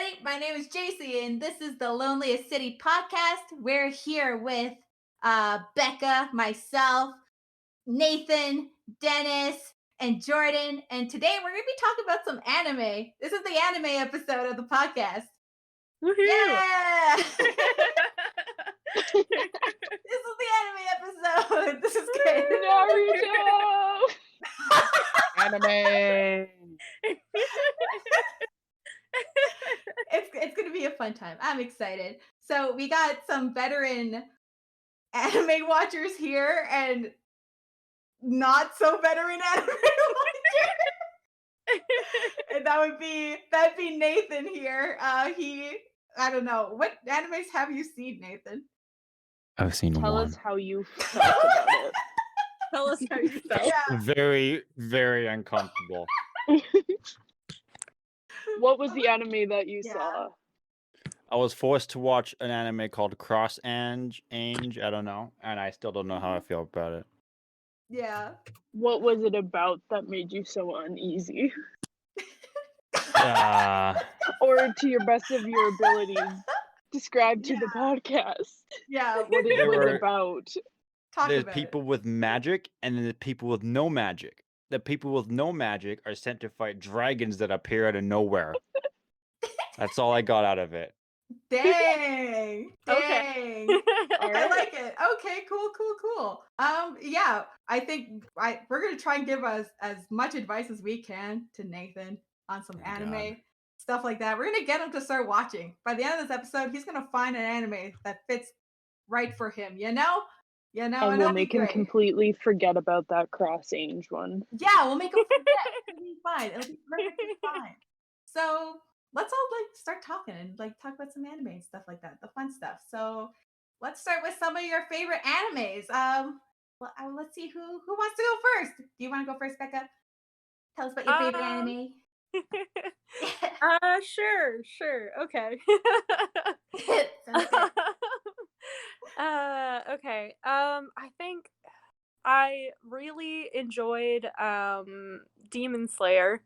everybody. My name is JC, and this is the Loneliest City podcast. We're here with Becca, myself, Nathan, Dennis, and Jordan. And today we're going to be talking about some anime. This is the anime episode of the podcast. Woohoo! Yeah! This is the anime episode. This is good. Naruto! Anime. It's gonna be a fun time. I'm excited. So we got some veteran anime watchers here and not so veteran anime watchers. And that'd be Nathan here. I don't know. What animes have you seen, Nathan? I've seen Tell one. us how you felt about it. Tell us how you felt. Yeah. Very, very uncomfortable. What was the anime that you Yeah. saw? I was forced to watch an anime called Cross Ange. I don't know, and I still don't know how I feel about it. Yeah. What was it about that made you so uneasy? Or to your best of your ability, describe to the podcast Yeah. what it There was were- about. Talk There's about people with magic, and then there's people with no magic. The people with no magic are sent to fight dragons that appear out of nowhere. That's all I got out of it. it. Dang. Okay. Dang. I Alright. like it. Okay, cool. Yeah, I think we're gonna try and give us as much advice as we can to Nathan on some Thank anime God. stuff like that. We're gonna get him to start watching. By the end of this episode, he's gonna find an anime that fits right for him. You know, And and we'll it'll be make him great. completely forget about that Cross Ange one. Yeah, we'll make him forget. It'll be fine. It'll be perfectly fine. So let's all start talking and talk about some anime and stuff like that, the fun stuff. So let's start with some of your favorite animes. Let's see who wants to go first. Do you want to go first, Becca? Tell us about your favorite anime. Sure. Okay. Sounds good. Okay. I think I really enjoyed Demon Slayer.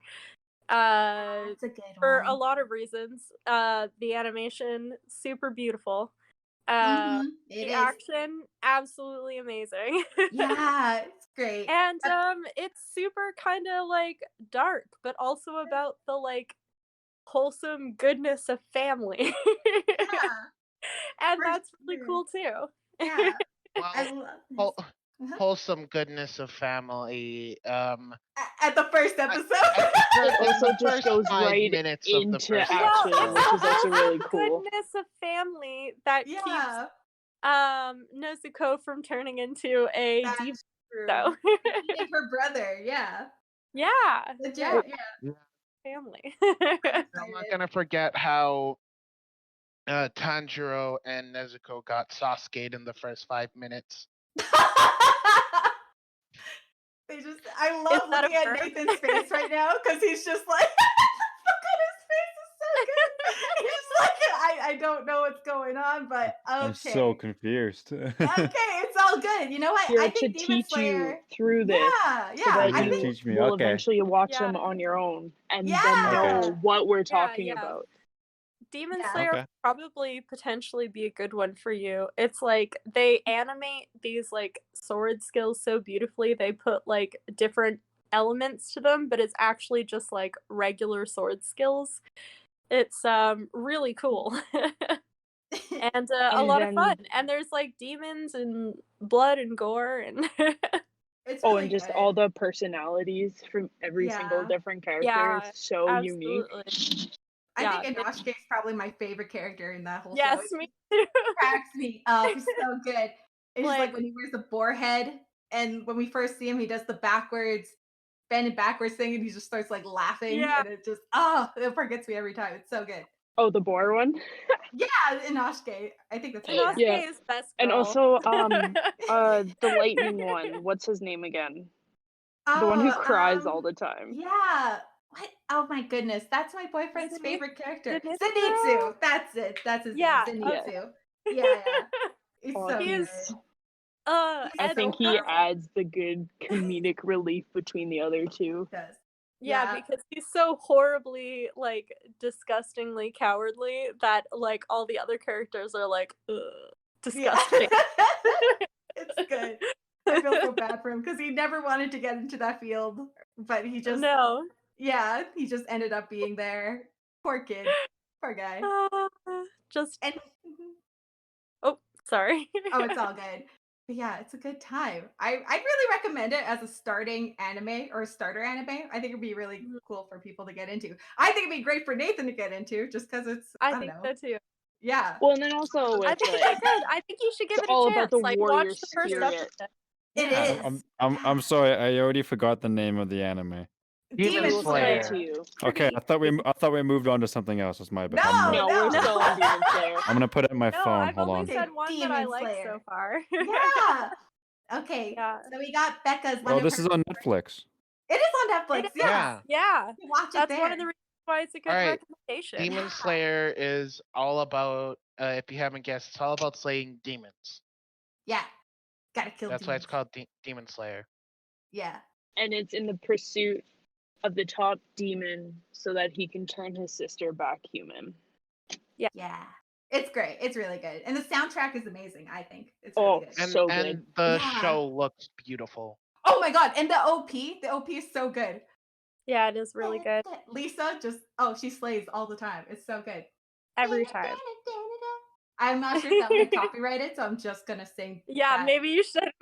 That's a good For one. a lot of reasons. The animation, super beautiful. It The is. action, absolutely amazing. Yeah, it's great. And it's super kind of dark, but also about the wholesome goodness of family. Yeah, And for that's really sure. cool too. Yeah, Well, I love whole, Uh-huh. wholesome goodness of family. at the first episode. It also the just first goes 5 right minutes of the into first action, Well, episode. it's which is also really the cool. goodness of family that keeps Yeah, Nezuko from turning into a that's diva. true. So Eating her brother. Yeah, yeah, legit. yeah, Yeah. family. I'm not Excited. gonna forget how Tanjiro and Nezuko got Sasuke in the first 5 minutes. I love that a looking at verb? Nathan's face right now because he's just like, look at his face is so good. He's just like, I don't know what's going on, but okay. I'm so confused. Okay, it's all good. You know what? Here I to think Demon teach you Slayer. through this, Yeah, so yeah. that I You're gonna think you teach me. will Okay. eventually watch Yeah. them on your own and Yeah. then know Okay. what we're Yeah, talking yeah. about. Demon Yeah. Slayer Okay. would probably potentially be a good one for you. It's like they animate these sword skills so beautifully. They put different elements to them, but it's actually just regular sword skills. It's really cool. And a And lot of then- fun. And there's demons and blood and gore and it's Oh, really and just good. all the personalities from every single Yeah. different character Yeah, is so unique. absolutely. I yeah, think Inosuke is probably my favorite character in that whole Yes, show. me It cracks me up. He's so good. It's just Like- when he wears the boar head, and when we first see him, he does the bending backwards thing, and he just starts laughing, Yeah. and it just it forgets me every time. It's so good. Oh, the boar one. Yeah, Inosuke. I think that's Inosuke Yeah. is best And girl. also, the lightning one. What's his name again? The one who cries all the time. Yeah. What? Oh my goodness, that's my boyfriend's Zenitsu? favorite character. Zenitsu? Zenitsu. That's it. That's his Yeah, name. yeah. Zenitsu. Yeah. He's Oh, so he's- good. I and think he also- adds the good comedic relief between the other two. Does. Yeah, Yeah. because he's so horribly, like, disgustingly cowardly that, like, all the other characters are like, ugh, Yeah. disgusting. It's good. I feel so bad for him because he never wanted to get into that field, but he just, No. yeah, he just ended up being there. Poor kid. Poor guy. Just, And oh, sorry. oh, it's all good. But yeah, it's a good time. I'd really recommend it as a starting anime or a starter anime. I think it'd be really Mhm. cool for people to get into. I think it'd be great for Nathan to get into just because it's, I I don't think know. so too. Yeah, Well, and then also I with think it'd like, be good. I think you should give it's it a all about chance. the Like, warrior watch the first spirit. episode. it Yeah. is. I'm Yeah. sorry. I already forgot the name of the anime. Demon We will spell it to Slayer. you. Okay, I thought we moved on to something else. That's my bad. No, No, we're still on Demon Slayer. I'm gonna put it in my No, phone. I've Hold only on. said one that I Demon like Slayer. so far. Yeah. Okay. Yeah. So we got Becca's one Oh, of this her. is on Netflix. It is on Netflix. It is. Yeah. Yeah. You can watch it That's there. one of the reasons why it's a good Alright, recommendation. Demon Slayer is all about, if you haven't guessed, it's all about slaying demons. Yeah. Gotta kill That's why it's demons. called Demon Slayer. Yeah. And it's in the pursuit of the top demon so that he can turn his sister back human. Yeah. It's great. It's really good. And the soundtrack is amazing, I think. It's really good. And So and good. the Yeah. show looks beautiful. Oh my god. And the OP is so good. Yeah, it is really good Lisa just she slays all the time. It's so good. every time. I'm not sure if that will be copyrighted, so I'm just gonna sing. Yeah, that. maybe you shouldn't.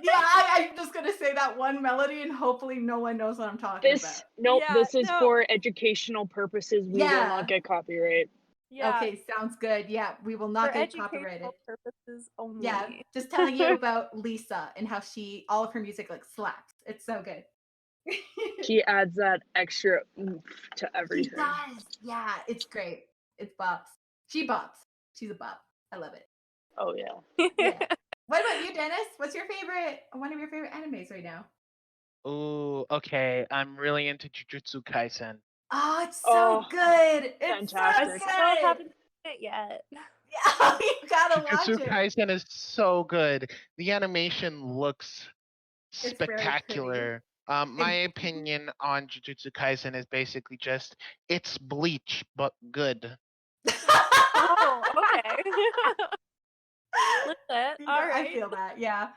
Yeah, I'm just gonna say that one melody and hopefully no one knows what I'm talking about. Yeah, This is no. for educational purposes. We will Yeah. not get copyright. Yeah, Okay, sounds good. Yeah, we will not for get educational copyrighted. purposes only. Yeah, just telling you about Lisa and how all of her music like slaps. It's so good. She adds that extra oomph to She everything. does. Yeah, it's great. It's bops. She bops. She's a bop. I love it. Oh yeah. Yeah. What about you, Dennis? What's your favorite? One of your favorite animes right now? Ooh, okay. I'm really into Jujutsu Kaisen. Oh, it's so Oh, good. It's fantastic. so I good. still haven't seen it yet. Yeah, you gotta watch Jujutsu it. Kaisen is so good. The animation looks It's very pretty. spectacular. My opinion on Jujutsu Kaisen is basically just it's Bleach but good. Oh, okay. Listen, all I right. feel that. Yeah.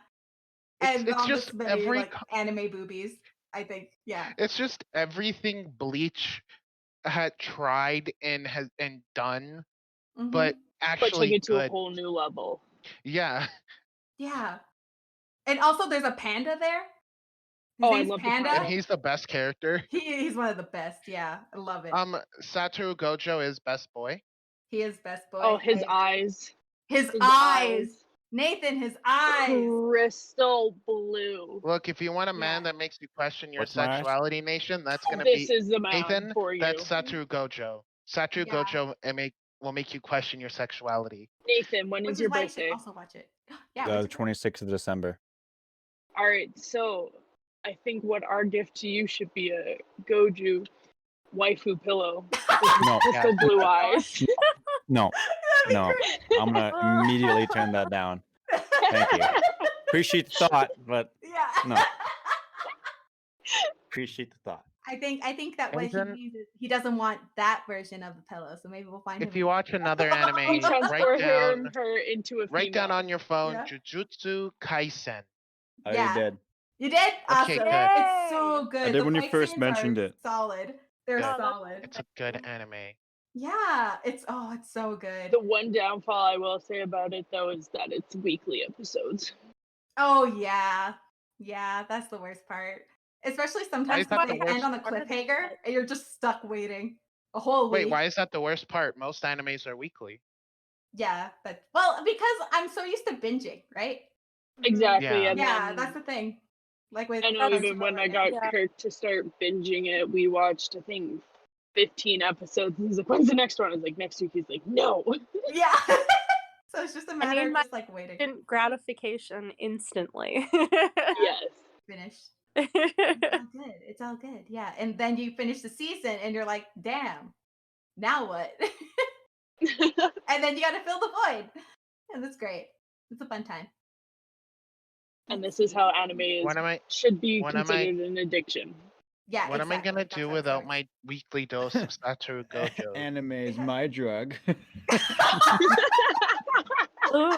It's And just this many every like anime boobies. I think. Yeah. It's just everything Bleach had tried and has and done, Mhm. but But actually take it to a good. whole new level. Yeah. Yeah. And also, there's a panda there. His Oh, I name's love the Panda. And he's the best character. He's one of the best. Yeah, I love it. Satoru Gojo is best boy. He is best boy. Oh, his I- eyes. His His eyes. Nathan, his eyes. Crystal blue. Look, if you want a man Yeah. that makes you question your What's my eyes? sexuality, nation, that's gonna This be is the man Nathan. for you. That's Satoru Gojo. Satoru Yeah. Gojo will make you question your sexuality. Nathan, when Which is is your why you should birthday? also watch it. Yeah. The when's your 26th of December. All right, so I think what our gift to you should be a Goju waifu pillow with No, crystal blue eyes. no, That'd be no. great. I'm gonna immediately turn that down. Thank you. Appreciate the thought, but Yeah. no. Appreciate the thought. I think that what he Nathan? means is he doesn't want that version of the pillow, so maybe we'll find If him. you watch another We anime, transfer her into a female. write down on your phone Yeah. Jujutsu Kaisen. I Yeah. already did. You did? Awesome. Okay, good. It's so good. did The when you fight first scenes mentioned are it. Solid. They're Good. solid. It's a good anime. Yeah. It's so good. The one downfall I will say about it though is that it's weekly episodes. Oh yeah. Yeah, that's the worst part. Especially sometimes is that they the end worst on a part? cliffhanger and you're just stuck waiting a whole week. Wait, why is that the worst part? Most animes are weekly. Yeah, but because I'm so used to binging, right? Exactly. Yeah. And Yeah, then, that's the thing. Like with I know Crunchyroll even when I right now. got Yeah. Kirk to start binging it, we watched I think 15 episodes. And he's like, "When's the next one?" I was like, "Next week." He's like, "No." Yeah. So it's just a matter need of my just like waiting. Instant gratification instantly. Yes. Finish. It's all good. It's all good. Yeah. And then you finish the season and you're like, damn, now what? And then you gotta fill the void. And that's great. It's a fun time. And this is how anime is One of my should be one of my- considered an addiction. Yeah. What am I exactly, gonna that's do how it without starts. my weekly dose of Satoru Gojo? Anime is Yeah. my drug. Ooh.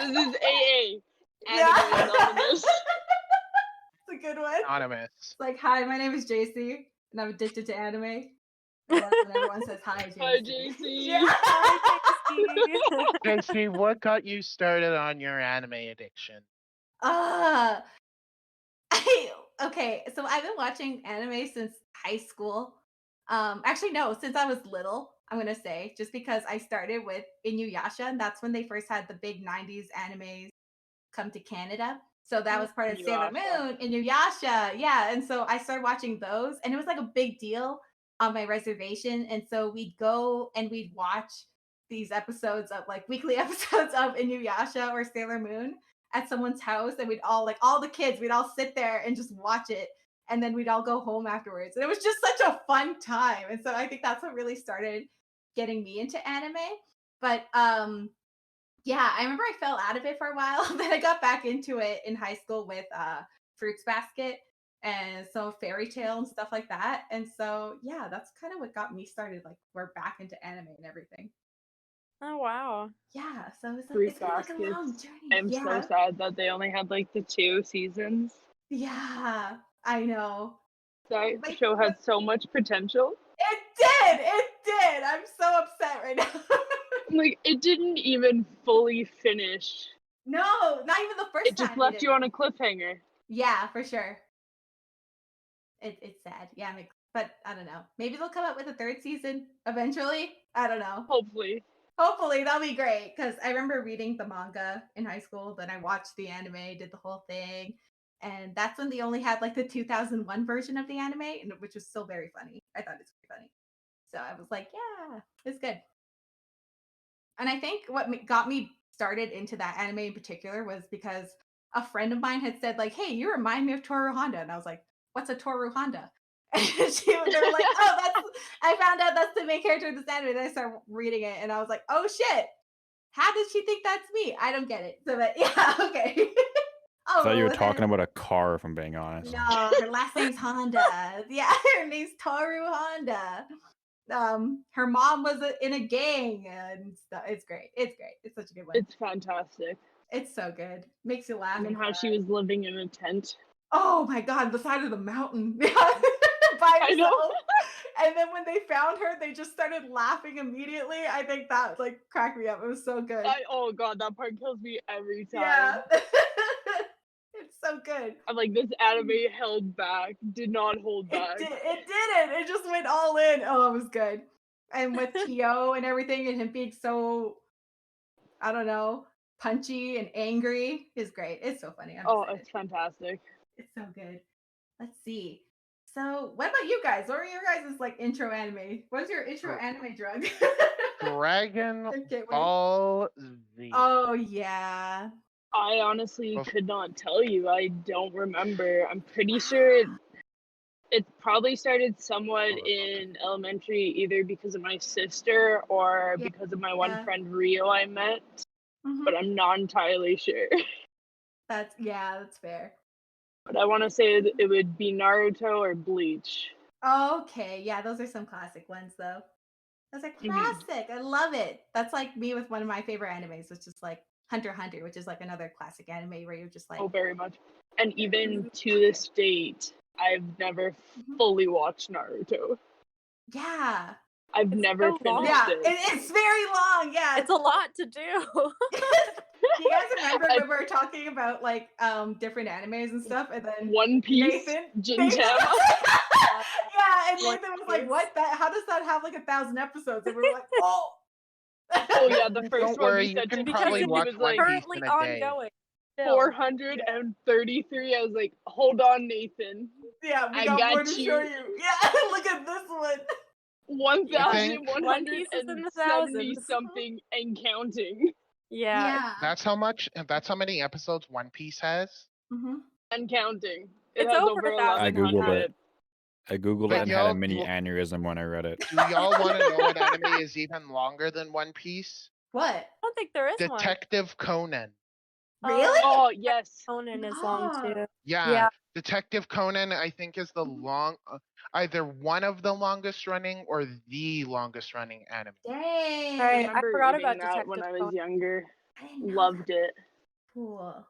This is AA. Yeah. Anime Anonymous. It's a good one. Anonymous. It's like, hi, my name is JC, and I'm addicted to anime. And that's when everyone says hi, JC. Hi, JC. Yeah. Hi, JC, what got you started on your anime addiction? Uh, okay, so I've been watching anime since high school. Actually, no, since I was little, I'm gonna say, just because I started with Inuyasha, and that's when they first had the big 90s animes come to Canada. So that was part of Sailor Inuyasha. Moon, Inuyasha. Yeah. And so I started watching those, and it was like a big deal on my reservation. And so we'd go and we'd watch these episodes of like weekly episodes of Inuyasha or Sailor Moon at someone's house. And we'd all, like, all the kids, we'd all sit there and just watch it. And then we'd all go home afterwards. And it was just such a fun time. And so I think that's what really started getting me into anime. But yeah, I remember I fell out of it for a while. Then I got back into it in high school with Fruits Basket and some Fairy Tale and stuff like that. And so yeah, that's kind of what got me started. Like we're back into anime and everything. Oh wow. Yeah, so Fruit it's been like a long Baskets. journey. I'm so sad that they only had like the 2 seasons. Yeah, I know. That Like, show had so much potential. It did. It did. I'm so upset right now. Like, it didn't even fully finish. No, not even the first It just time. left you on a cliffhanger. Yeah, for sure. It's sad. Yeah, but I don't know. Maybe they'll come up with a third season eventually. I don't know. Hopefully. Hopefully that'll be great because I remember reading the manga in high school. Then I watched the anime, did the whole thing, and that's when they only had like the 2001 version of the anime, and which was still very funny. I thought it's very funny. So I was like, yeah, it's good. And I think what got me started into that anime in particular was because a friend of mine had said like, "Hey, you remind me of Toru Honda," and I was like, "What's a Toru Honda?" And they were like, "Oh, that's." I found out that's the main character of this anime. Then I started reading it, and I was like, "Oh shit! How did she think that's me? I don't get it." So, but yeah, okay. I thought you were well, talking then- about a car, if I'm being honest. No, her last name's Honda. Yeah, her name's Toru Honda. Her mom was in a gang and stuff. It's great. It's great. It's such a good one. It's fantastic. It's so good. Makes you laugh. And then and how she cry. was living in a tent. Oh my god, the side of the mountain by I know. herself. And then when they found her, they just started laughing immediately. I think that like cracked me up. It was so good. Oh god, that part kills me every time. Yeah. It's so good. I'm like, this anime held back, did not hold back. It didn't. It just went all in. Oh, it was good. And with Kyo and everything, and him being so, I don't know, punchy and angry is great. It's so funny. I'm Oh, excited. it's fantastic. It's so good. Let's see. So, what about you guys? What were your guys' like intro anime? What's your intro anime drug? Dragon I can't wait. Ball Z. Oh yeah. I honestly Of- could not tell you. I don't remember. I'm pretty sure it probably started somewhat in elementary, either because of my sister or Yeah. because of my one Yeah. friend Rio I met, Mhm. but I'm not entirely sure. That's fair. But I want to say it would be Naruto or Bleach. Okay, yeah, those are some classic ones though. Those are Mhm. classic. I love it. That's like me with one of my favorite animes, which is like Hunter x Hunter, which is like another classic anime where you're just like, Oh, very much. And even to this date, I've never Mhm. fully watched Naruto. yeah, I've It's never so long. finished yeah. it. It's very long. Yeah, It's a lot to do. Do you guys remember when we were talking about like different animes and stuff, and then One Piece, Nathan? Gintama. Yeah, and One Nathan was like, Piece. "What? That? How does that have like 1,000 episodes?" And we were like, "Oh." Oh yeah, the first Don't one worry, you you said to can me, probably it watch was One like Piece Currently in a day. ongoing. Still. 433. I was like, hold on, Nathan. Yeah, we I got more got to you. show you. Yeah, look at this one. 1,170 thousands. something and counting. Yeah. That's how many episodes One Piece has. Mm-hmm. And counting. It It's has over 1,000. I googled 1,100. it. I googled But it and had y'all- a mini aneurysm when I read it. Do y'all want to know what anime is even longer than One Piece? What? I don't think there is one. Detective Conan. Really? Oh yes. Conan is long Oh. too. Yeah, Yeah. Detective Conan, I think, is the either one of the longest running or the longest running anime. Dang. I Right, I remember forgot reading about that when Detective I was Conan. younger. I didn't know Loved that. it. Cool.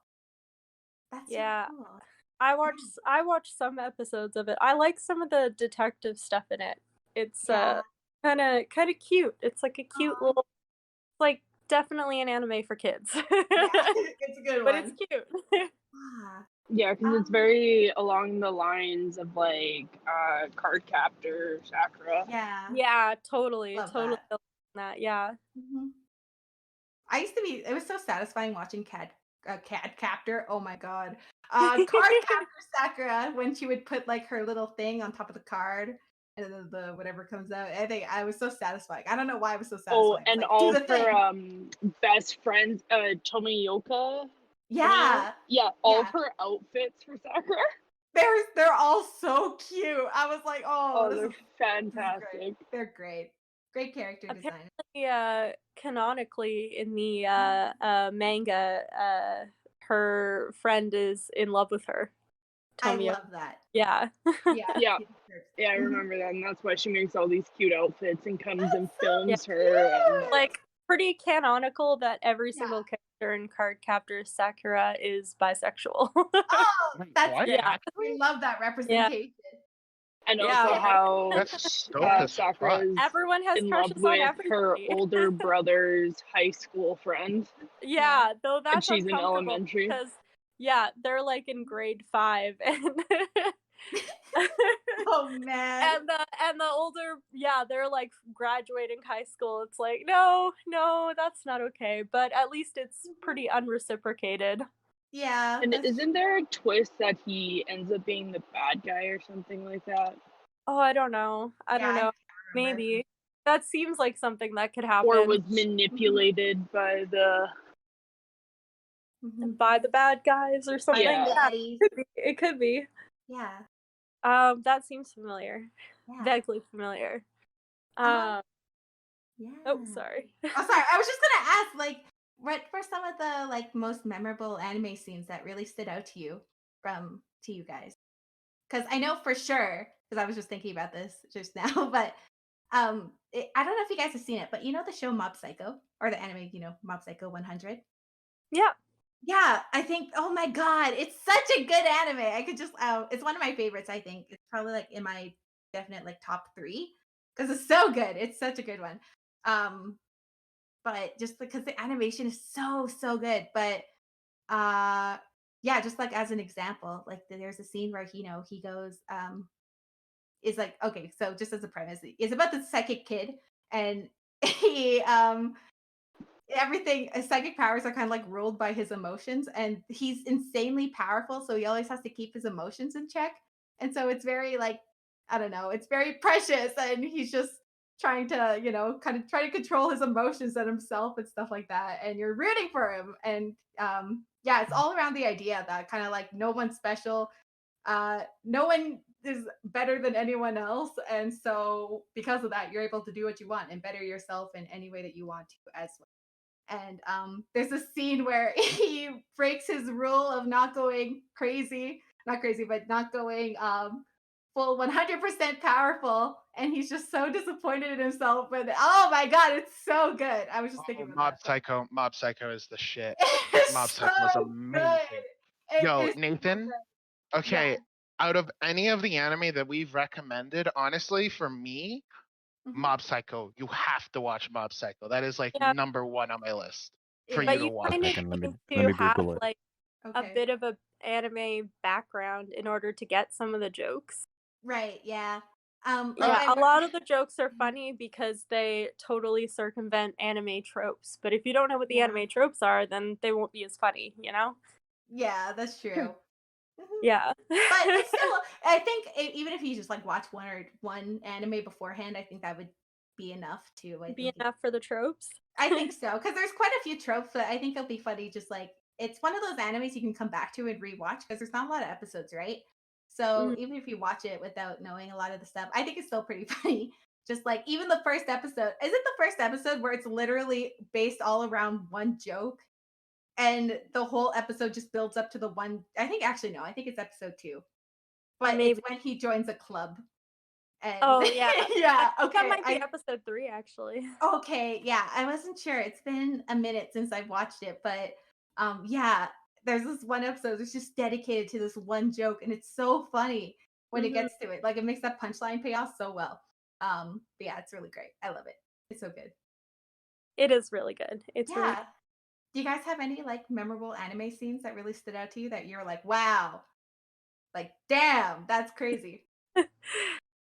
That's Yeah. so cool. I watched some episodes of it. I like some of the detective stuff in it. It's Yeah. kind of cute. It's like a cute Aw. little, like definitely an anime for kids. Yeah, it's a good But one. it's cute. Ah, Yeah, because it's um, very along the lines of like Card Captor Sakura. yeah. Yeah, totally, Love totally that. that. Yeah. Mhm. I used to be. It was so satisfying watching Card Captor. Oh my god. Card Captor Sakura when she would put like her little thing on top of the card and then the whatever comes out. I think I was so satisfying. I don't know why it was so Oh, satisfying. It's and like all do of the her thing. best friends, Tomioka. Yeah. Yeah, all of Yeah. her outfits for Sakura. They're all so cute. I was like, oh, Oh, this they're is great. fantastic. They're great. Great character design. Apparently, canonically in the manga, her friend is in love with her. I Tomio. love that. Yeah. Yeah. Yeah. she deserves it. Yeah, I Mhm. remember that, and that's why she makes all these cute outfits and comes and That's so films her. And Like pretty canonical that every Yeah. single character in Card Captor Sakura is bisexual. Oh, Wait, that's what? Yeah. we love that representation. and Yeah. also how That's dope as fuck. Sakura's Everyone has in love crushes on with her everybody. older brother's high school friend, Yeah, though and that's she's in uncomfortable elementary. because they're like in grade 5 and Oh man. and the older they're like graduating high school. It's like no, that's not okay. But at least it's pretty unreciprocated. Yeah. And that's isn't there a twist that he ends up being the bad guy or something like that? Oh, I don't know. I don't Yeah, I know. can't remember. Maybe that seems like something that could happen Or was manipulated by the Mhm. by the bad guys or something. Yeah. Daddy. It could be. Yeah. That seems familiar. Yeah. Vaguely familiar. Yeah. Oh, sorry. Oh, sorry. I was just gonna ask, like, what were some of the like most memorable anime scenes that really stood out to you you guys? Because I know for sure, because I was just thinking about this just now, but I don't know if you guys have seen it, but you know the show Mob Psycho or the anime, Mob Psycho 100. Yeah. Yeah, I think. Oh my god, it's such a good anime. I could just. It's one of my favorites. I think it's probably like in my definite like top 3 because it's so good. It's such a good one. Um, but just because the animation is so good. But yeah, just like as an example, like there's a scene where he goes is like okay, so just as a premise, it's about the psychic kid and he everything his psychic powers are kind of like ruled by his emotions and he's insanely powerful so he always has to keep his emotions in check and so it's very like I don't know it's very precious and he's just trying to kind of try to control his emotions and himself and stuff like that and you're rooting for him and yeah it's all around the idea that kind of like no one's special no one is better than anyone else and so because of that you're able to do what you want and better yourself in any way that you want to as well and there's a scene where he breaks his rule of not going crazy, not crazy, but not going full 100% powerful. And he's just so disappointed in himself. But oh my God, it's so good. I was just thinking about Mob that. Psycho. Mob Psycho is the shit. It's Mob so Psycho is good. amazing. It Yo, is so Nathan. good. Okay, Yeah. out of any of the anime that we've recommended, honestly, for me, Mhm. Mob Psycho. You have to watch Mob Psycho. That is like Yeah. number 1 on my list for Yeah. you But to you watch. kind of Second, let me need to have Google it. like a Okay. bit of a anime background in order to get some of the jokes. Right. Yeah. Yeah, a lot of the jokes are Mhm. funny because they totally circumvent anime tropes. But if you don't know what the Yeah. anime tropes are, then they won't be as funny, you know? Yeah, that's true. Mhm. Yeah. But it's still, I think even if you just like watch one anime beforehand, I think that would be enough too. I be think enough for the tropes. I think so because there's quite a few tropes that I think it'll be funny. Just like it's one of those animes you can come back to and rewatch because there's not a lot of episodes, right? So Mhm. even if you watch it without knowing a lot of the stuff, I think it's still pretty funny. Just like even the first episode, is it the first episode where it's literally based all around one joke? and the whole episode just builds up to the one. I think actually no, I think it's episode 2, but Maybe. it's when he joins a club. And Oh yeah. yeah. I think that Okay. might be episode 3 actually. Okay, yeah, I wasn't sure. It's been a minute since I've watched it, but yeah, there's this one episode that's just dedicated to this one joke, and it's so funny when it Mhm. gets to it. Like it makes that punchline pay off so well. But yeah, it's really great. I love it. It's so good. It is really good. It's really Yeah. Do you guys have any like memorable anime scenes that really stood out to you that you're like, wow, like damn, that's crazy?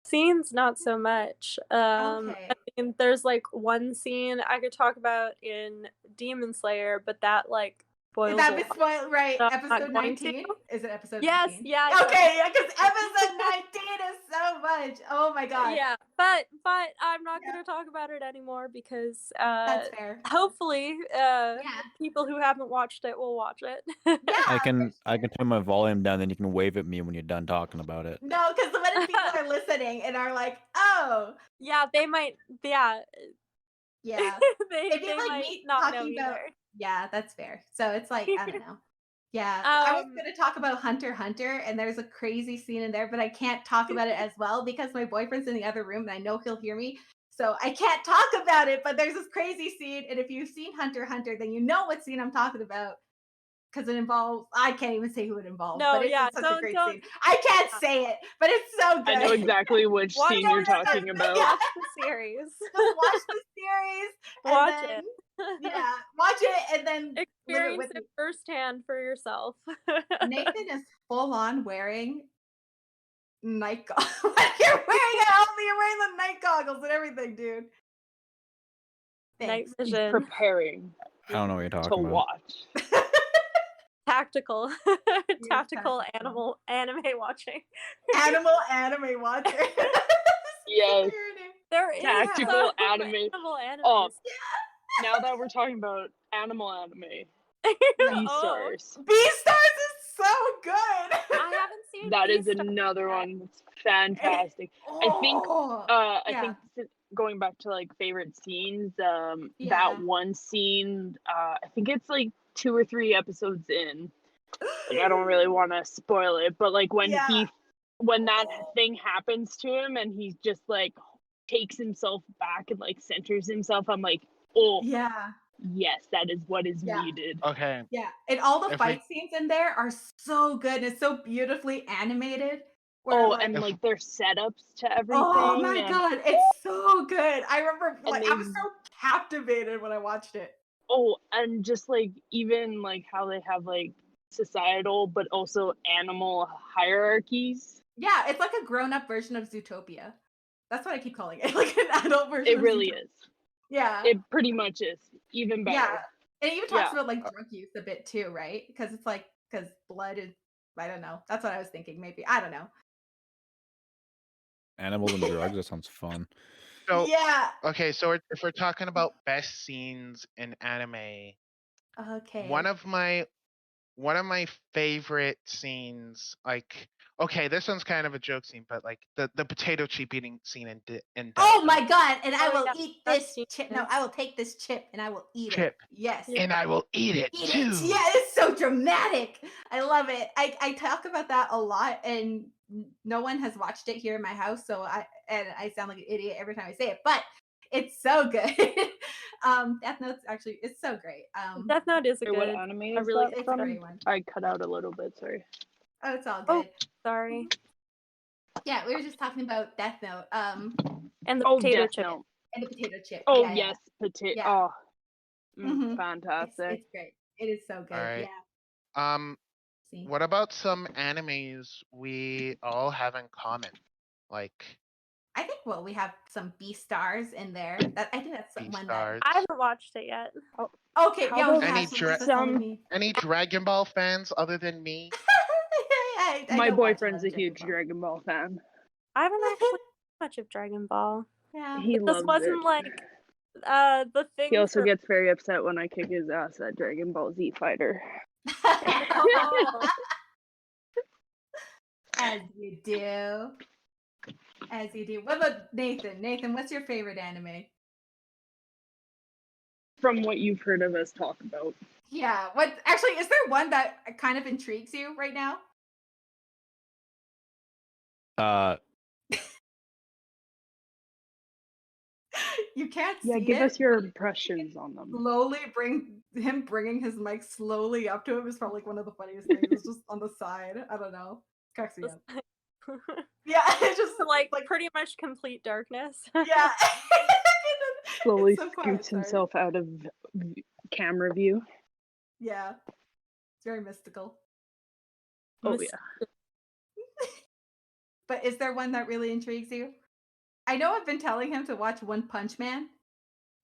Scenes, not so much. Okay. I mean, there's like one scene I could talk about in Demon Slayer, but that like Is spoils that a be lot. spoiled? Right, So I'm not episode going to. 19? Is it episode Yes, 19? yeah, yeah. Okay, yeah, because episode 19 is so much. Oh my god. Yeah, but I'm not Yeah. gonna talk about it anymore because That's fair. hopefully Yeah. people who haven't watched it will watch it. Yeah. I can for sure. turn my volume down, then you can wave at me when you're done talking about it. No, because what if people are listening and are like, oh, Yeah, they might. Yeah, yeah. they It'd be like might me not know talking about. either. Yeah, that's fair. So it's like, I don't know. Yeah, I was Um, going to talk about Hunter x Hunter, and there's a crazy scene in there, but I can't talk about it as well because my boyfriend's in the other room and I know he'll hear me. So I can't talk about it, but there's this crazy scene. And if you've seen Hunter x Hunter, then you know what scene I'm talking about because it involves, I can't even say who it involves, No, but it's yeah, such a don't- great don't- scene. I can't say it, but it's so good. I know exactly which Watch scene you're it. talking about. Yeah. Watch the series. Just watch the series. and Watch then, it. Yeah, watch it and then live it Experience with it me. firsthand for yourself. Nathan is full on wearing night goggles. You're wearing it out. You're wearing the night goggles and everything, dude. Night Thanks. He's vision. preparing I don't know what you're to talking about. watch. Tactical. Tactical tactical. anime watching. Animal anime watcher. Yes. There is Tactical some anime. animal animes. Oh, now that we're talking about animal anime, Oh, Beastars. Beastars is so good. I haven't seen That is Beastars another yet. one that's fantastic. I think, Oh, I yeah. think going back to like favorite scenes, Yeah. that one scene, I think it's like 2 or 3 episodes in. Like, I don't really want to spoil it, but like when Yeah. when that thing happens to him and he just like takes himself back and like centers himself, I'm like, oh Yeah. yes, that is what is Yeah. needed. Okay. Yeah. And all the If we- fight scenes in there are so good. It's so beautifully animated. where, Oh, like, and If- like their setups to everything. oh my and- god, it's so good. I remember And like I was they- so captivated when I watched it. Oh, and just like even like how they have like societal but also animal hierarchies. Yeah, it's like a grown-up version of Zootopia. That's what I keep calling it. Like an adult version. It of really Zootopia. is. Yeah. It pretty much is. Even better. Yeah. And it even talks Yeah. about like drug use a bit too, right? Because it's like because blood is I don't know. That's what I was thinking, maybe. I don't know. Animals and drugs. That sounds fun. So Yeah. okay, so if we're talking about best scenes in anime, Okay. one of my favorite scenes, like okay, this one's kind of a joke scene, but like the potato chip eating scene in Oh Death my Note. god, and I Oh, will yeah, eat I've this seen chip. No, this. I will take this chip and I will eat Chip. it. Yes. And I will eat it Eat too. it. Yeah, it's so dramatic. I love it. I talk about that a lot, and no one has watched it here in my house, so I sound like an idiot every time I say it, but it's so good. Death Note's actually it's so great. Death Note is a Wait, what good. anime a is really that it's a from? great one. I cut out a little bit, sorry. Oh, it's all Oh. good. Sorry. Yeah, we were just talking about Death Note. And the Oh, potato Death chip. Note. And the potato chip. Oh yeah, yes, potato. Yeah. Oh, Mhm. fantastic. It's great. It is so good. Alright. Yeah. See. What about some animes we all have in common? Like I think we have some Beastars in there. That I think that's the one that. Beastars. I haven't watched it yet. Okay, How yeah, about we any have some. dra- Lisa's telling some- me. Any Dragon Ball fans other than me? I My don't watch boyfriend's a lot of huge Ball. Dragon Ball fan. I haven't actually watched much of Dragon Ball. Yeah. He This loves wasn't it. like the thing. He also for- gets very upset when I kick his ass at Dragon Ball Z Fighter. Oh. As you do. As you do. What about Nathan? Nathan, what's your favorite anime? From what you've heard of us talk about. Yeah. What actually is there one that kind of intrigues you right now? You can't Yeah, see give it. us your impressions on them. Slowly bringing his mic slowly up to him is probably like one of the funniest things. It's just on the side. I don't know. Cracks me up. Yeah, it's just like pretty much complete darkness. yeah. Slowly It's so quiet, scoots sorry. himself out of camera view. Yeah. It's very mystical. Oh Mis- yeah. But is there one that really intrigues you? I know I've been telling him to watch One Punch Man,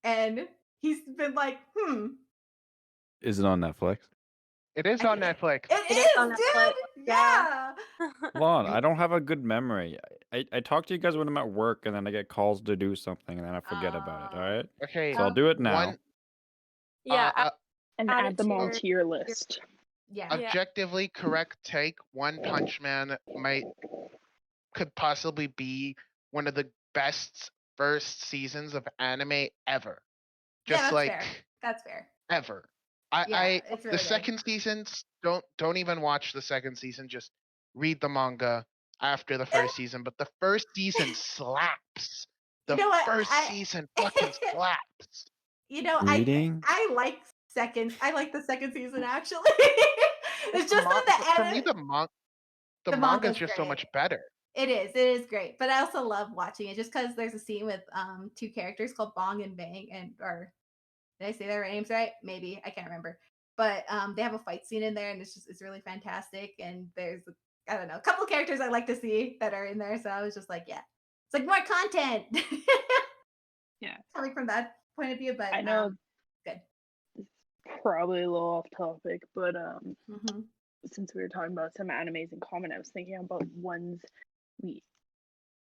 and he's been like, Is it on Netflix? It is on Netflix. It It is, is on dude. Netflix, Yeah. Hold on, I don't have a good memory. I talk to you guys when I'm at work, and then I get calls to do something, and then I forget about it. All right, Okay. so I'll do it now. One yeah, And Add add it them to all your- to your list. Yeah. objectively correct take. One Punch Man could possibly be one of the best first seasons of anime ever. Yeah, Just that's like fair. That's fair. ever. Yeah, it's The really good. second seasons don't even watch the second season. Just read the manga after the first season. But the first season slaps. The You know what? first season fucking slaps. You know, Reading? I like the second season actually. It's The just mon- that for the me anime. the The manga is manga's just so great. much better. It is great. But I also love watching it just because there's a scene with two characters called Bong and Bang or did I say their names right? Maybe. I can't remember. But they have a fight scene in there and it's really fantastic. And there's I don't know, a couple characters I like to see that are in there. So I was just like, yeah. It's like more content. Yeah. Coming from that point of view, but I know good. it's probably a little off topic, but hmm since we were talking about some animes in common, I was thinking about ones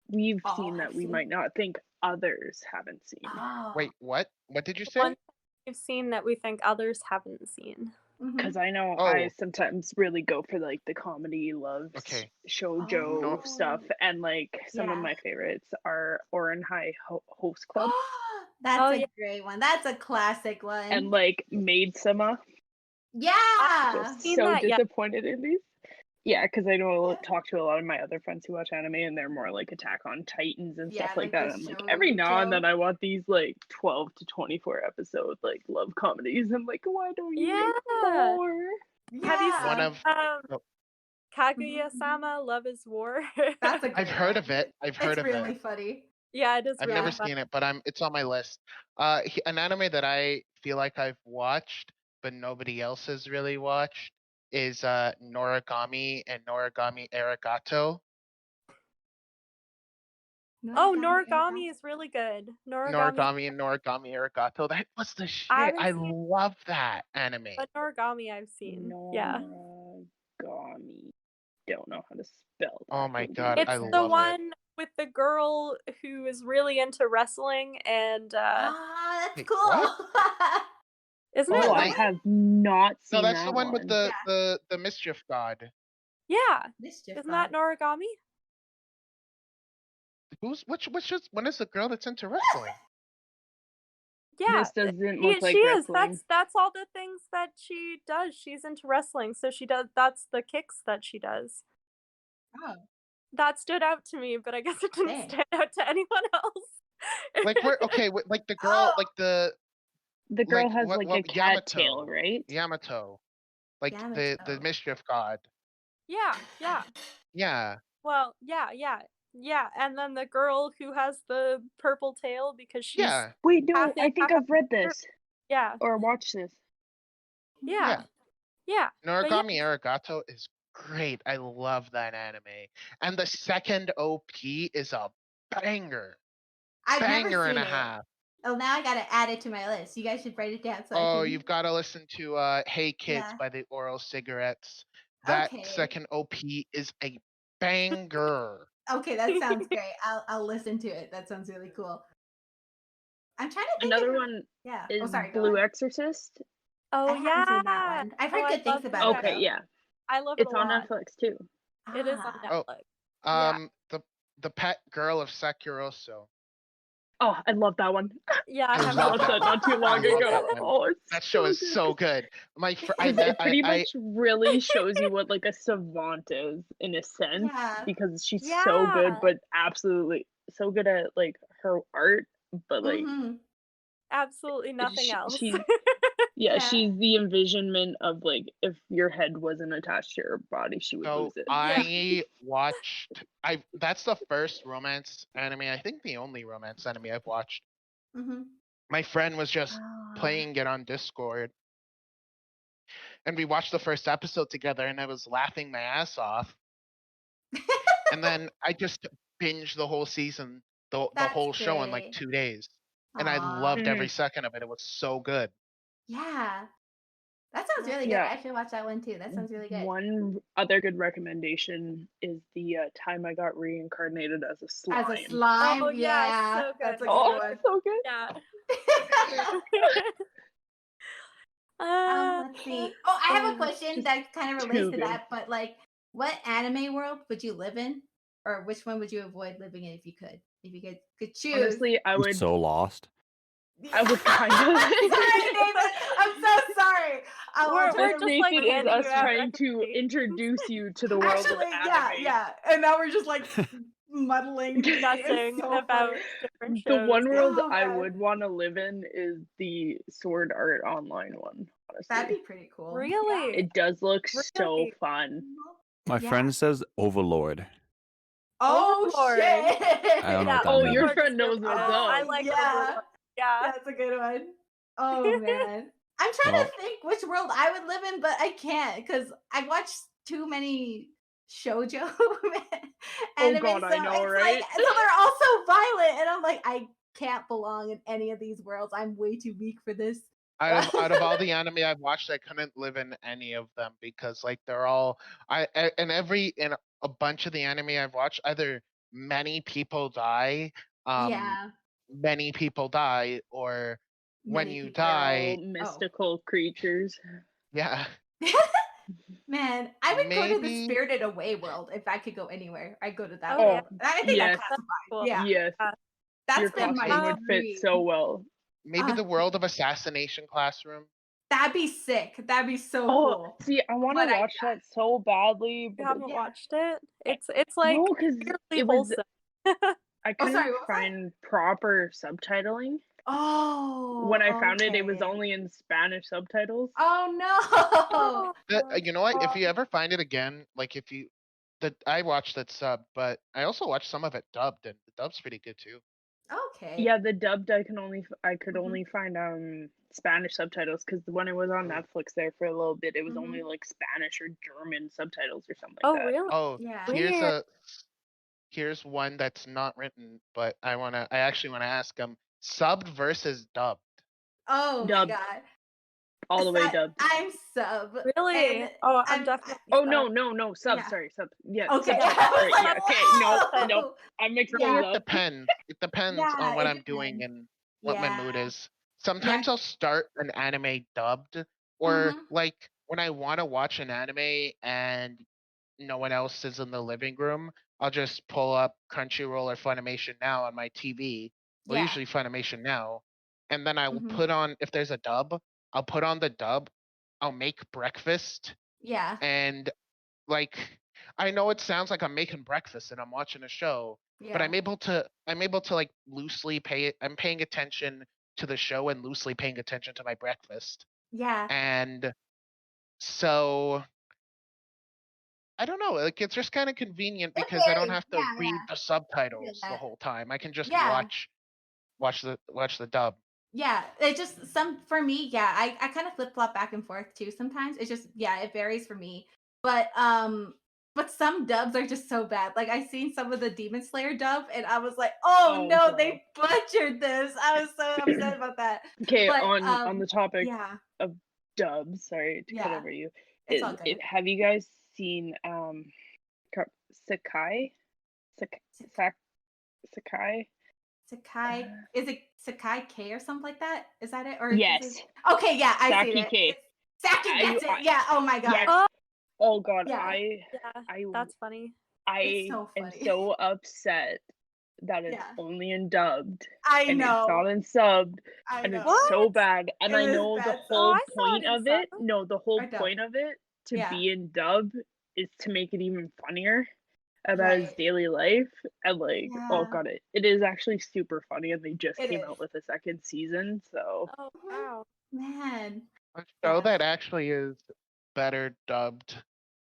we've Oh, seen that I've we seen- might not think others haven't seen. Oh. Wait, what? What did you say? one we've seen that we think others haven't seen. Mhm. Because I know I Oh. sometimes really go for like the comedy love Okay. shoujo Oh. stuff, and like some of Yeah. my favorites are Oran High Host Club That's Oh, a yeah. great one. That's a classic one. and like Maid Sama. yeah. Just Seen so that, yeah. disappointed in these. Yeah, because I know talk to a lot of my other friends who watch anime, and they're more like Attack on Titans and Yeah, stuff like like that. the And like every now and then, shoujo. I want these like 12 to 24 episode like love comedies. I'm like, why don't you make Yeah. more? Have you Yeah. One seen of oh, Kaguya-sama Love is War? That's a great I've heard one. of it. I've heard It's of really it. funny. Yeah, it is I've really never fun. seen it, but it's on my list. An anime that I feel like I've watched, but nobody else has really watched, is Noragami and Noragami Arigato. Oh, Noragami Noragami is really good. Noragami and Noragami Arigato. That was the shit. haven't I seen- love that anime. But Noragami I've seen. Yeah. Noragami. Don't know how to spell that. Oh my Hold God, on. It's I the love it. one with the girl who is really into wrestling and Ah, that's Wait, cool. what? isn't Oh, it? I wait. have not No, seen that's that the one with Yeah. the mischief god. Yeah. Mischief Isn't that God. Noragami? Which is when is the girl that's into wrestling? Yeah. This doesn't She, look like she is. wrestling. That's all the things that she does. She's into wrestling, so she does. That's the kicks that she does. Oh. That stood out to me, but I guess it didn't Dang. stand out to anyone else. Like we're okay, like the girl, Oh. like the The girl like, has what- like a what- cat Yamato. tail, right? Yamato, like the Yamato. mischief god. Yeah. Yeah, Well, yeah. And then the girl who has the purple tail because she's yeah, Wait, no, half I in, think half I've read out. this Yeah. or watched this. Yeah. Yeah. Noragami Arigato is great. I love that anime, and the second OP is a banger, I've never banger seen and a it. half. Oh, now I gotta add it to my list. You guys should write it down. So I Oh, can... you've got to listen to "Hey Kids" Yeah. by the Oral Cigarettes. That Okay. second OP is a banger. Okay, that sounds great. I'll listen to it. That sounds really cool. I'm trying to think. Another of... one Yeah. is Oh, sorry. go Blue on. Exorcist. Oh I haven't seen that yeah. one. I've Oh, heard I good things love about that. it. Okay, though. yeah. I love it It's a on lot. Netflix too. It is on Ah. Netflix. Oh, Yeah. the pet girl of Sakuroso. Oh, I love that one. Yeah, I I have love watched that not too long I love ago. that one. Oh, it's That show is good. so good. My fr- I, 'Cause met- it pretty I much really shows you what like a savant is in a sense, Yeah. because she's so good, Yeah. but absolutely so good at like her art, but like Mhm. Absolutely nothing she, else. she's yeah, Yeah. she's the envisionment of like if your head wasn't attached to your body, she would So lose it. I watched. That's the first romance anime. I think the only romance anime I've watched. Mhm. My friend was just Ah. playing it on Discord, and we watched the first episode together, and I was laughing my ass off. And then I just binged the whole season, the That's whole show in like great. 2 days, and I Aw. loved every second of it. It was so good. Yeah. That sounds really good. Yeah. I should watch that one too. That sounds really good. One other good recommendation is the time I got reincarnated as a slime. As a slime, Oh, yeah, so good. that's a good Oh, one. so good. Yeah. Let's see. Oh, I have a Oh, question just that kind of too relates to good. that, but like, what anime world would you live in, or which one would you avoid living in if you could? If you could choose. Honestly, I I'm would. so lost. I would kind of. Sorry, Nathan. I'm so sorry. We're This, just like Nathan, is handing us you out trying to recommendations. introduce you to the world Actually, of yeah, anime. yeah. And now we're just like muddling. Discussing It's so about funny. different The shows. one world Oh, I God. would want to live in is the Sword Art Online one. Honestly, That'd be pretty cool. Really? it does look so Really? fun. My Yeah. friend says Overlord. Oh Overlord. shit! I don't know Yeah, what that Oh, means. your Overlord friend is knows really what's good. I up. like Yeah. Overlord. Yeah. That's a good one. Oh man. I'm trying Well- to think which world I would live in, but I can't because I watch too many shoujo anime. God, I so know, it's right? like so they're all so violent, and I'm like, I can't belong in any of these worlds. I'm way too weak for this. Out of all the anime I've watched, I couldn't live in any of them because like they're all in a bunch of the anime I've watched, either many people die, Yeah. many people die, or when Many you people They're die, all mystical creatures. yeah. Man, I would go to the Maybe- Spirited Away world if I could go anywhere. I'd go to that Oh, world. I think yes. that classifies. Cool. Yeah, Yes, that's your been costume my would fit dream. so well. Maybe the world of Assassination Classroom. That'd be sick. That'd be so Oh, cool. see, I want to But I watch that so badly, You but haven't Yeah. watched it? It's like no, because weirdly it was wholesome. I couldn't sorry, what was that? find proper subtitling. Oh, When I found it, it was okay. only in Spanish subtitles. Oh no! You know what? If you Oh. ever find it again, like if you, I watched that sub, but I also watched some of it dubbed, and the dub's pretty good too. Okay. Yeah, the dubbed I could Mhm. only find Spanish subtitles because when it was on Netflix there for a little bit, it was Mhm. only like Spanish or German subtitles or something Oh, like that. really? Oh, Yeah. Weird. here's one that's not written, but I actually wanna ask subbed versus dubbed. Oh my Dubbed. god. All the way So- dubbed. I'm sub. Really? and Oh, I'm I'm- definitely. Oh sub. no, sub. Yeah. Sorry, sub. Yeah, Okay. subtitles. I was Sorry, like, yeah, okay, whoa! no, I mixed For me, things it up. depends. It depends Yeah, on what it I'm doing depends. and what my mood Yeah. is. Sometimes I'll start an anime dubbed, or Mhm. like when I want to watch an anime and no one else is in the living room, I'll just pull up Crunchyroll or Funimation Now on my TV. Well, Yeah. usually Funimation Now, and then I will Mhm. put on, if there's a dub, I'll put on the dub. I'll make breakfast, Yeah. and like I know it sounds like I'm making breakfast and I'm watching a show, Yeah. but I'm able to like loosely I'm paying attention to the show and loosely paying attention to my breakfast. Yeah. And so I don't know, like it's just kind of convenient It because I don't varies. have to Yeah, read yeah. the subtitles the that. whole time. I can just Yeah. watch the dub. Yeah, it just for me, yeah, I kind of flip flop back and forth too sometimes. It's just it varies for me. But some dubs are just so bad. Like I seen some of the Demon Slayer dub and I was like, oh Oh, no, God. they butchered this. I was so upset about that. Okay, But, on the topic Yeah, of dubs, sorry to cut Yeah. over you. it's all good. Have you guys seen Sakai? Sakai? Sakai, is it Sakai K or something like that? Is that it? Or Yes. Is it... Okay, yeah, I see Saki it. K. It's Saki, that's it. Yeah. Oh my god. Yes. Oh, Oh god, Yeah. I yeah. I That's funny. I It's so am funny. so upset that it's Yeah. only in dubbed I and it's not know. in subbed, I and know. it's so What? bad. And It I is know the bad. Oh, whole I saw point it in of it. sub. No, the whole Or dub. point of it to Yeah. be in dub is to make it even funnier about his Right. daily life. And like, oh Yeah. god, it is actually super funny, and they just It came is. out with a second season. So Oh Mhm. wow. Man. A show Yes. that actually is better dubbed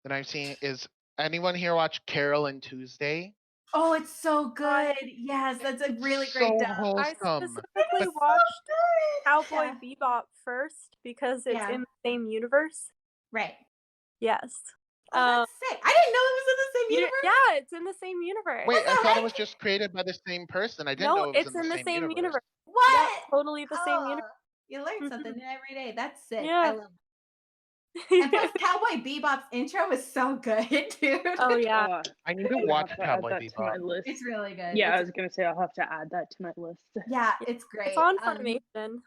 than I've seen is anyone here watch Carol and Tuesday? Oh, it's so I good. Yes, that's a It's really great so dub. I wholesome. specifically It's so watched good. Cowboy Yeah. Bebop first because it's Yeah. in the same universe. Right. Yes. Oh, that's sick. I didn't know it was in the same universe. Yeah, it's in the same universe. Wait, What I the thought it heck? was just created by the same person. I didn't No, know it was it's in in the the same same universe. universe. What? Yep, totally the same Oh, universe. you learn something new every day. That's sick. Yeah. I love it. And plus, Cowboy Bebop's intro is so good, dude. Oh yeah. I need to I'm gonna watch have to add Cowboy that to my Bebop. list. It's really good. Yeah, I It's, was gonna say I'll have to add that to my list. yeah, it's great. It's on Funimation.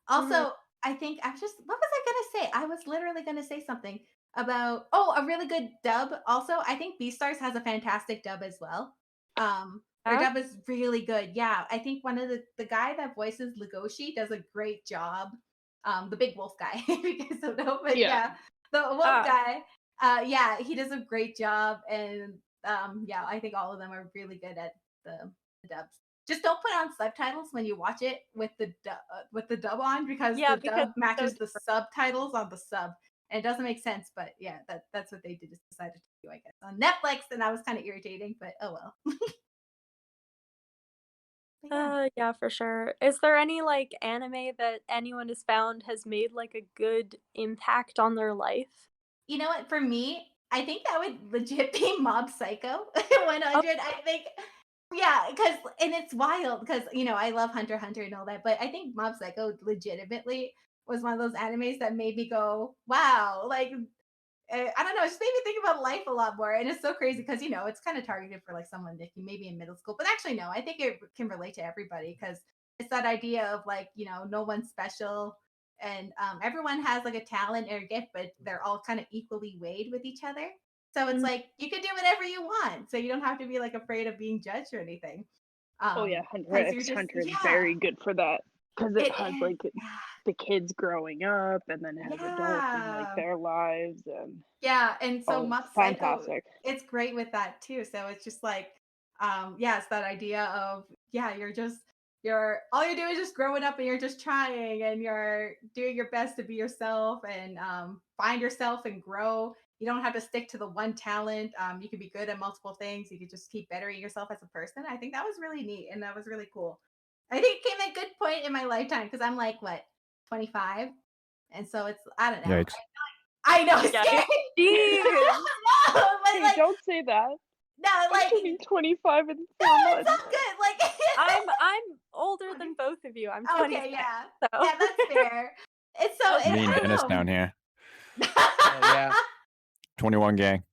Also, I think what was I gonna say? I was literally gonna say something about a really good dub. Also, I think Beastars has a fantastic dub as well. Their Yeah? dub is really good. Yeah, I think one of the guy that voices Legoshi does a great job. The big wolf guy, if you guys don't know, but Yeah. yeah, the wolf Ah. guy. Yeah, he does a great job, and yeah, I think all of them are really good at the dubs. Just don't put on subtitles when you watch it with the dub on because Yeah, the because dub it's so matches the different. subtitles on the sub. And it doesn't make sense, but yeah, that's what they just decided to do, I guess, on Netflix, and that was kind of irritating, but oh well. But yeah. Yeah, for sure. Is there any like anime that anyone has found has made like a good impact on their life? You know what? For me, I think that would legit be Mob Psycho 100. I think, yeah, because and it's wild because I love Hunter x Hunter and all that, but I think Mob Psycho legitimately was one of those animes that made me go, wow, like I don't know, it just made me think about life a lot more, and it's so crazy because it's kind of targeted for like someone that maybe in middle school, but actually no, I think it can relate to everybody because it's that idea of like no one's special, and everyone has like a talent or a gift, but they're all kind of equally weighed with each other. So it's Mhm. like you can do whatever you want, so you don't have to be like afraid of being judged or anything. Oh yeah, Hunter 'Cause you're x just Hunter is yeah, very good for that because it it has is. like the kids growing up and then it has adults in like Yeah. their lives and Yeah, and so oh, Mob it's Psycho, fantastic. it's great with that too. So it's just like, yeah, it's that idea of you're all you're doing is just growing up and you're just trying and you're doing your best to be yourself and find yourself and grow. You don't have to stick to the one talent. You can be good at multiple things. You can just keep bettering yourself as a person. I think that was really neat and that was really cool. I think it came at a good point in my lifetime because I'm like what 25, and so it's I don't know. Yikes. I know it's Yeah. scary. Jeez. No, but Hey, like don't say that. no, I'm like turning 25 in 4 no, months. it's all good. Like I'm older than both of you. I'm 26. okay, yeah, So. yeah, that's fair. It's so Okay. Me and I don't Dennis know. down here. Oh, yeah. 21 gang.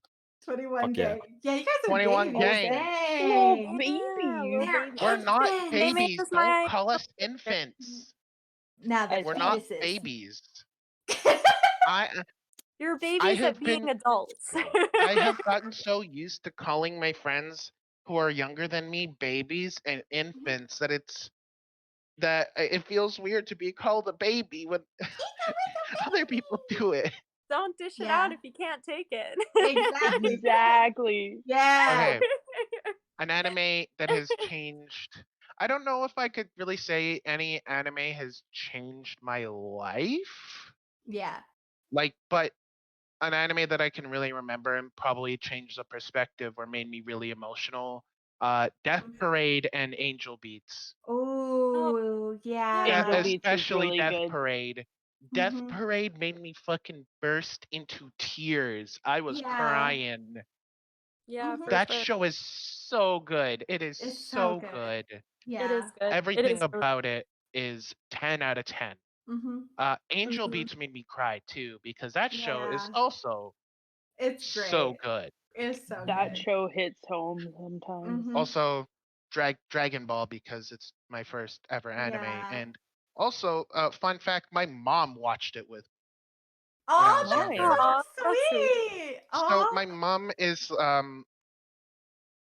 21 Fuck yeah. gang. Yeah, you guys are 21 babies. gang. Little Dang. babies. little They're babies. We're not infants. They made babies. this Don't my call us infants. Now they're We're not fetuses. babies. I You're babies have at being been- adults. I have gotten so used to calling my friends who are younger than me babies and infants that it feels weird to be called a baby when other people do it. Don't dish it Yeah. out if you can't take it. Exactly. Exactly. Yeah. Okay. An anime that has changed. I don't know if I could really say any anime has changed my life. Yeah. But an anime that I can really remember and probably changed the perspective or made me really emotional. Death Parade and Angel Beats. Oh, yeah. Angel Beats is Especially really Death good. Parade. Death Mhm. Parade made me fucking burst into tears. I was Yeah. crying. Yeah, Mhm. for That sure. show is so good. It is It's so so good. good. Yeah. It is good. Everything it is really about it is 10 out of 10. Mm-hmm. Angel Mhm. Beats made me cry too because that show is Yeah. also It's great. so good. It's so That good. show hits home sometimes. Mhm. Also, Dragon Ball because it's my first ever anime, Yeah. and also, fun fact: my mom watched it with. Oh, I was that's younger. so Aw, that's sweet. sweet. So Oh, my mom is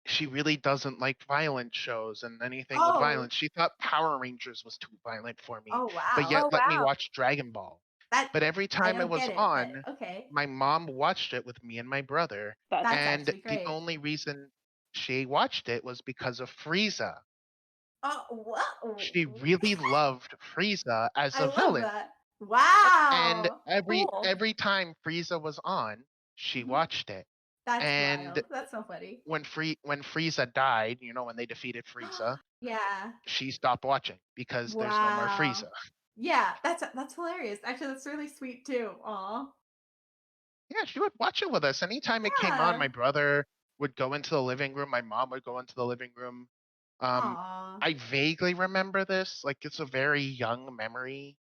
she really doesn't like violent shows and anything with Oh. violence. She thought Power Rangers was too violent for me, Oh but wow. yet Oh, let me wow. watch Dragon Ball. That But every I time it don't was get it, on, but okay. my mom watched it with me and my brother, That's That's and actually the great. only reason she watched it was because of Frieza. Oh, what? She really loved Frieza as I a love villain, that. and Wow. Cool. every time Frieza was on, she Mhm. watched it. That's And wild. That's so funny. when Frieza died, when they defeated Frieza, Yeah. she stopped watching because there's no more Wow. Frieza. Yeah, that's hilarious. Actually, that's really sweet too. Aw. Yeah, she would watch it with us. Anytime it came on, Yeah. my brother would go into the living room, my mom would go into the living room. Aw. I vaguely remember this, like it's a very young memory.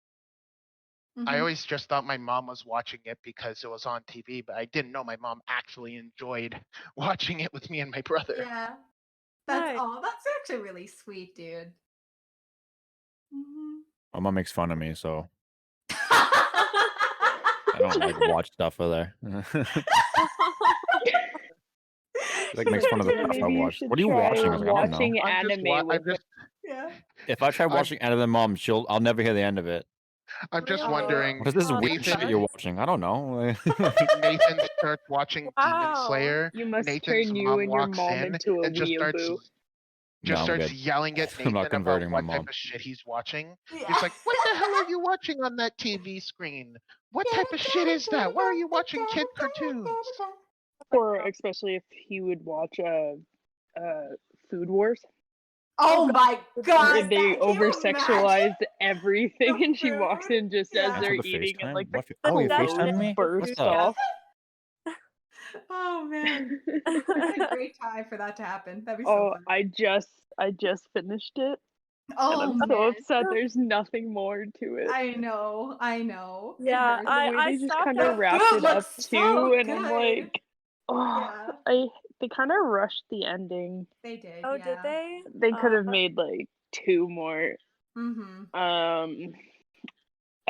I Mhm. always just thought my mom was watching it because it was on TV, but I didn't know my mom actually enjoyed watching it with me and my brother. Yeah. Nice. That's actually really sweet, dude. Mhm. My mom makes fun of me, so I don't like watch stuff with her. Like makes fun of the Yeah, stuff I maybe you watch. should What are you try watching? I was like, I don't know. watching I'm just, anime with her. Yeah. If I try I'm, watching Anime Mom, I'll never hear the end of it. I'm just Really? wondering. What is this Oh, that weird Nathan, shit you're sucks. watching? I don't know. Nathan starts watching Demon Wow. Slayer. You must Nathan's turn you mom and your walks mom in into a and just starts weeaboo. No, I'm good. yelling at I'm not Nathan about converting my what type mom. of shit he's watching. Yeah. He's like, "What the hell are you watching on that TV screen? What type of shit is that? Why are you watching kid cartoons?" Or especially if he would watch Food Wars, Oh my god. where they Can you over imagine? sexualize everything, The and she walks food? in just as Yeah. they're Answer the eating, and FaceTime. like the Oh, you clothes FaceTime me? burst What's up? off. Oh man. That's a great time for that to happen. That'd be so Oh, fun. I just finished it, and Oh I'm so man. upset. There's nothing more to it. I know. It Yeah, hurts. The way I they just stopped kind The of wrapped food it up looks too, so and I'm good. like, oh, Yeah, they kind of rushed the ending. they did. Oh, Yeah. did they? They could have made like 2 more Mm-hmm. Episodes.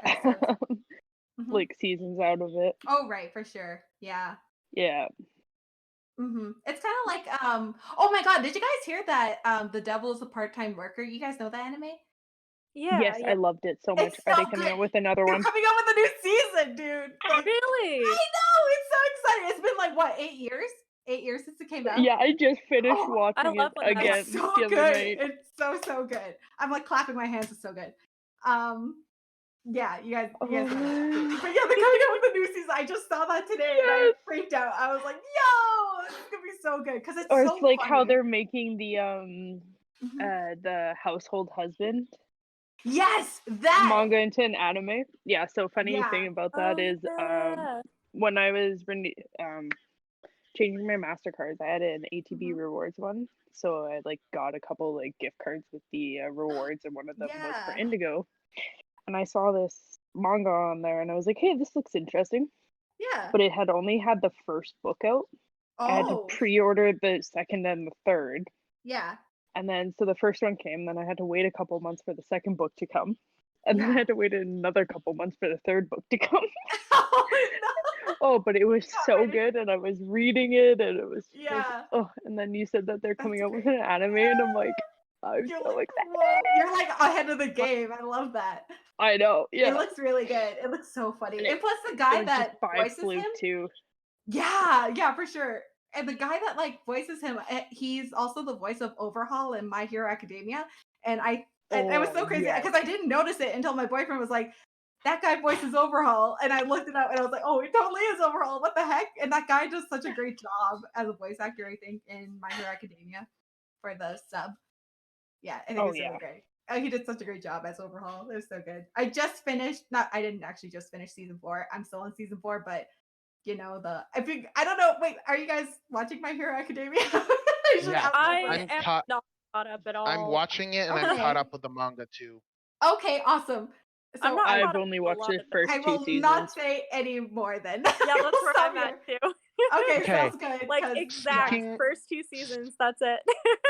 Mm-hmm. like seasons out of it. Oh, right, for sure. Yeah. Yeah. Mm-hmm. It's kind of like oh my god, did you guys hear that The Devil is a Part-Time Worker? You guys know that anime? Yeah, Yes, yeah. I loved it so much. It's Are so they coming good. out with another They're one? coming up with a new season, dude. Like, Really? I know, it's so exciting. It's been like what, 8 years? 8 years since it came out? Yeah, I just finished Oh, watching love it when that again it's so the other good. night. It's so good. I'm like clapping my hands. It's so good. Yeah, you guys Oh, know that. man. But yeah, they're coming out with a new season. I just saw that today and I Yes. freaked out. I was like, yo, this is gonna be so good because it's Or so it's like how funny. they're making the Mhm. household husband Yes, that. manga into an anime. Yeah, so funny Yeah. thing about that Oh, is yeah. when I was changing my MasterCards, I had an ATB Mhm. rewards one. So I like got a couple like gift cards with the rewards, and one of them was for Yeah. Indigo. And I saw this manga on there, and I was like, "Hey, this looks interesting." Yeah. But it had only had the first book out. I had to Oh, pre-order the second and the third, yeah. and then so the first one came. Then I had to wait a couple months for the second book to come, and then I Yeah. had to wait another couple months for the third book to come. Oh, no. Oh, but it was Not so ready. good, and I was reading it, and it was just, Yeah. oh. And then you said that they're coming That's out with great. an anime, and I'm like, I'm You're so like, excited. whoa. You're like ahead of the game. I love that. I know, It yeah. looks really good. It looks so funny. And And plus the it guy was just that by voices fluke him. too. Yeah, for sure. And the guy that like voices him, he's also the voice of Overhaul in My Hero Academia. And it was so Oh, crazy yes. because I didn't notice it until my boyfriend was like, that guy voices Overhaul. And I looked it up and I was like, oh, it totally is Overhaul. What the heck? And that guy does such a great job as a voice actor, I think, in My Hero Academia for the sub. Yeah, I think Oh, it's really yeah. great. He did such a great job as Overhaul. It was so good. I didn't actually just finish season 4. I'm still in season 4, but I don't know. Wait, are you guys watching My Hero Academia? I should Yeah. ask I that I'm am caught. not caught up at all. I'm watching it, and I'm caught Okay. up with the manga too. first. Okay, awesome. So I'm not I've caught up only to a watched lot the of them. first I 2 will seasons. not say any more then. Yeah, that's We'll where stop I'm at here. too. Okay, Okay. sounds good. Like 'cause- exact Speaking- first 2 seasons. That's it.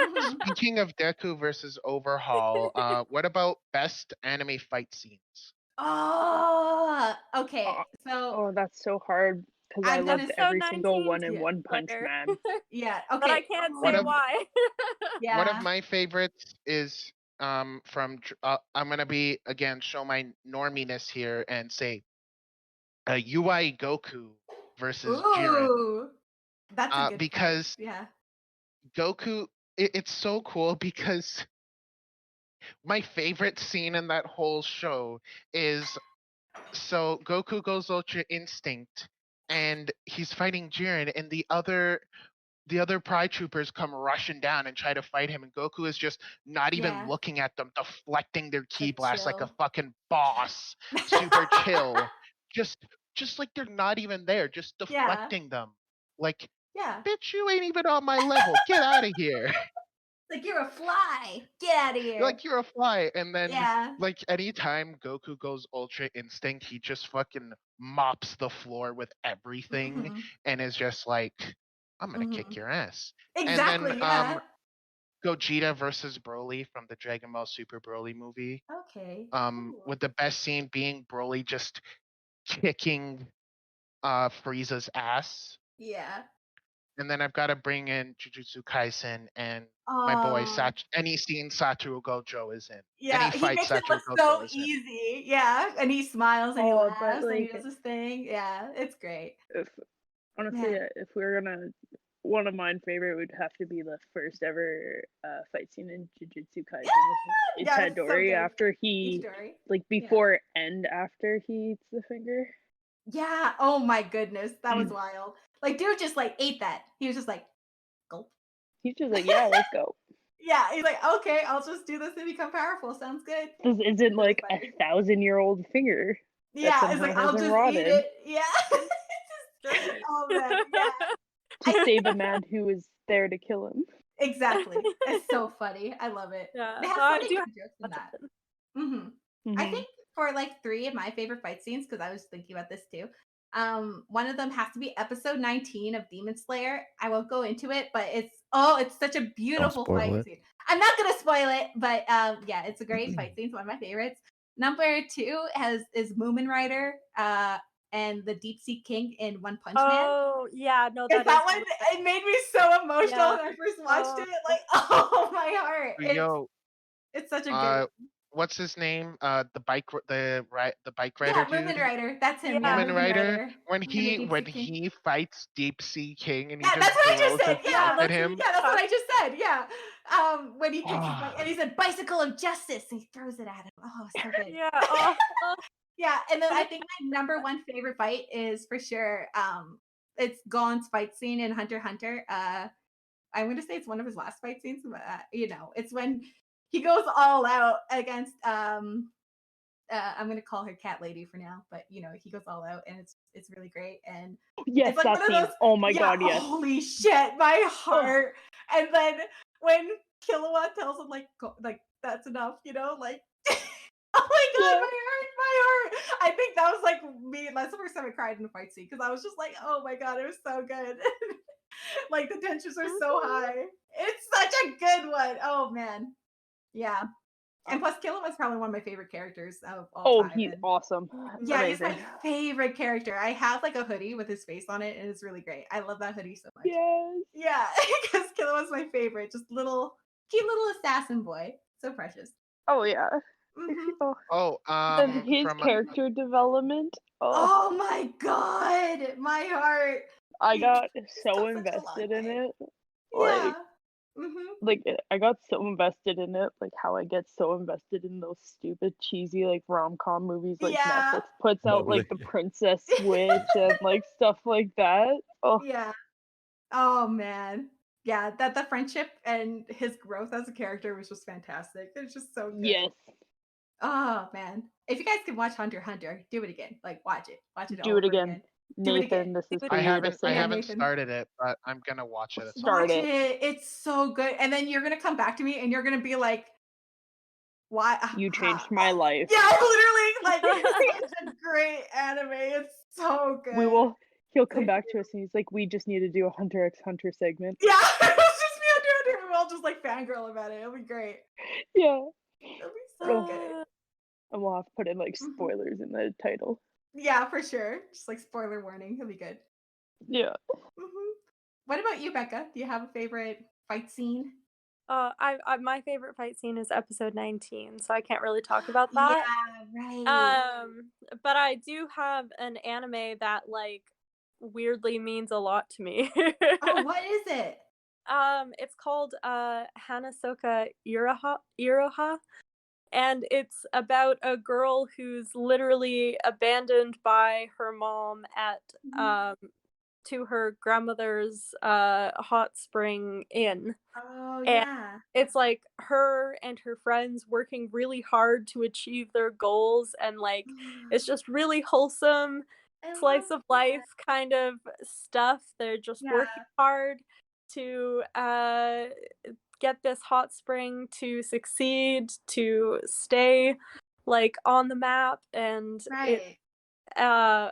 Mhm. Speaking of Deku versus Overhaul, what about best anime fight scenes? Oh, okay. So Oh, that's so hard. because I I'm gonna loved say- every single one in yeah, One Punch Slayer. Man. Yeah. But I Okay. can't One say of- why. Yeah. One of my favorites is from I'm gonna be again show my norminess here and say UI Goku versus Jiren. Ooh. That's a good because fight. Yeah. Goku, it's so cool because my favorite scene in that whole show is so Goku goes Ultra Instinct and he's fighting Jiren and the other Pride Troopers come rushing down and try to fight him and Goku is just not even Yeah. looking at them, deflecting their ki Like, blast like a chill. fucking boss. Super chill. Just like they're not even there, just Yeah. deflecting them. Like, Yeah. bitch, you ain't even on my level. Get out of here. Like you're a fly. Get out of here. Like you're a fly. And then yeah. like anytime Goku goes Ultra Instinct, he just fucking mops the floor with everything Mhm. and is just like, I'm gonna kick Mhm. your ass. Exactly. then, yeah. Gogeta versus Broly from the Dragon Ball Super Broly movie. Okay. Cool. With the best scene being Broly just kicking Frieza's ass. Yeah. And then I've got to bring in Jujutsu Kaisen and my boy Oh. any scene Satoru Gojo is in. Yeah, Any he fight makes it Satoru look so Gojo is in. easy. Yeah, and he smiles and he Oh, but, laughs and he like- does his thing. Yeah, it's great. If honestly, Yeah. if we were gonna, one of mine favorite would have to be the first ever fight scene in Jujutsu Kaisen with Yeah, it's so Itadori good. after he, Itadori. like before and after he eats the finger. Yeah. Oh my goodness, that was Mm. wild. Like, dude just like ate that. He was just like, gulp. He's just like, yeah, let's go. Yeah, he's like, okay, I'll just do this and become powerful. Sounds good. This isn't really like funny. 1,000-year-old finger. Yeah, it's somehow like I'll hasn't just rotted. eat it. Yeah. It's just, oh man, yeah. To save a man who was there to kill him. Exactly. It's so funny. I love it. Yeah, They have no, I so many do good jokes in Watch that. it. I Mhm. think for like 3 of my favorite fight scenes, because I was thinking about this too. One of them has to be episode 19 of Demon Slayer. I won't go into it, but it's such a beautiful spoil fight it. scene. I'm not gonna spoil it, but yeah, it's a great fight scene. It's one of my favorites. Number 2 is Moomin Rider, and the Deep Sea King in One Punch Man. Oh yeah, no, Because that that is one, it made me so emotional Yeah. when I first watched Oh. it. Like, oh my heart! Yo, It's such a good. uh, what's his name? The bike rider Yeah, dude. Moomin Rider. That's him. Yeah. Yeah, Moomin Rider. When And the he Deep when Sea King. he fights Deep Sea King and he Yeah, just that's what I throws just said. his Yeah, stuff at that's him. Yeah, that's what I just said. Yeah. When he kicks his Ah. and he said bicycle of justice and he throws it at him. Oh, so good. Yeah. Oh, Yeah, and then I think my number one favorite fight is for sure it's Gon's fight scene in Hunter x Hunter. I'm going to say it's one of his last fight scenes, but it's when he goes all out against I'm going to call her Cat Lady for now, but he goes all out and it's really great and Yes, it's like that one of scene. those- Oh my yeah, god, yes. holy shit, my heart. And then when Killua tells him like that's enough, like oh my god, Yeah. my heart. I think that was like me. That's the first time I cried in a fight scene because I was just like, oh my god, it was so good. Like the tensions are so high. It's such a good one. Oh man. Yeah. And plus Killua was probably one of my favorite characters of all Oh, time. he's and- awesome. yeah, he's my Amazing. favorite character. I have like a hoodie with his face on it, and it's really great. I love that hoodie so much. Yes. Yeah, because Killua was my favorite. Just cute little assassin boy. So precious. Oh yeah. Mhm. Oh, Oh, then his from character development. Oh, Oh my god, my heart. I he got took so such a long invested in way. it. Yeah. Mhm. Like I got so invested in it, like how I get so invested in those stupid cheesy like rom-com movies like Yeah. Netflix puts out like the Totally. Princess Switch and like stuff like that. Oh Yeah. Oh man. Yeah, that the friendship and his growth as a character was just fantastic. It's just so good. yes. Oh man. If you guys can watch Hunter x Hunter, do it again. Like watch it. Watch it Do all it over again. Do it again. Nathan, this is Do it for I you to haven't say. Nathan. started it, but I'm gonna watch it. Start Watch it. it. It's so good. And then you're gonna come back to me and you're gonna be like, why You changed my life. Yeah, literally. Like it's such a great anime. It's so good. He'll come back to us and he's like, we just need to do a Hunter x Hunter segment. Yeah, it's just me on Hunter. We'll all just like fangirl about it. It'll be great. Yeah. It'll be so good. And we'll have to put in like Mhm. spoilers in the title. Yeah, for sure. Just like spoiler warning. It'll be good. Yeah. What about you, Becca? Do you have a favorite fight scene? My favorite fight scene is episode 19, so I can't really talk about that. Yeah, right. But I do have an anime that like weirdly means a lot to me. Oh, what is it? It's called Hanasoka Iroha, and it's about a girl who's literally abandoned by her mom at to her grandmother's hot spring inn. Oh, And yeah. it's like her and her friends working really hard to achieve their goals, and like it's just really wholesome I slice love of life kind of stuff. They're just Yeah. working hard to get this hot spring to succeed, to stay like on the map, and it Right.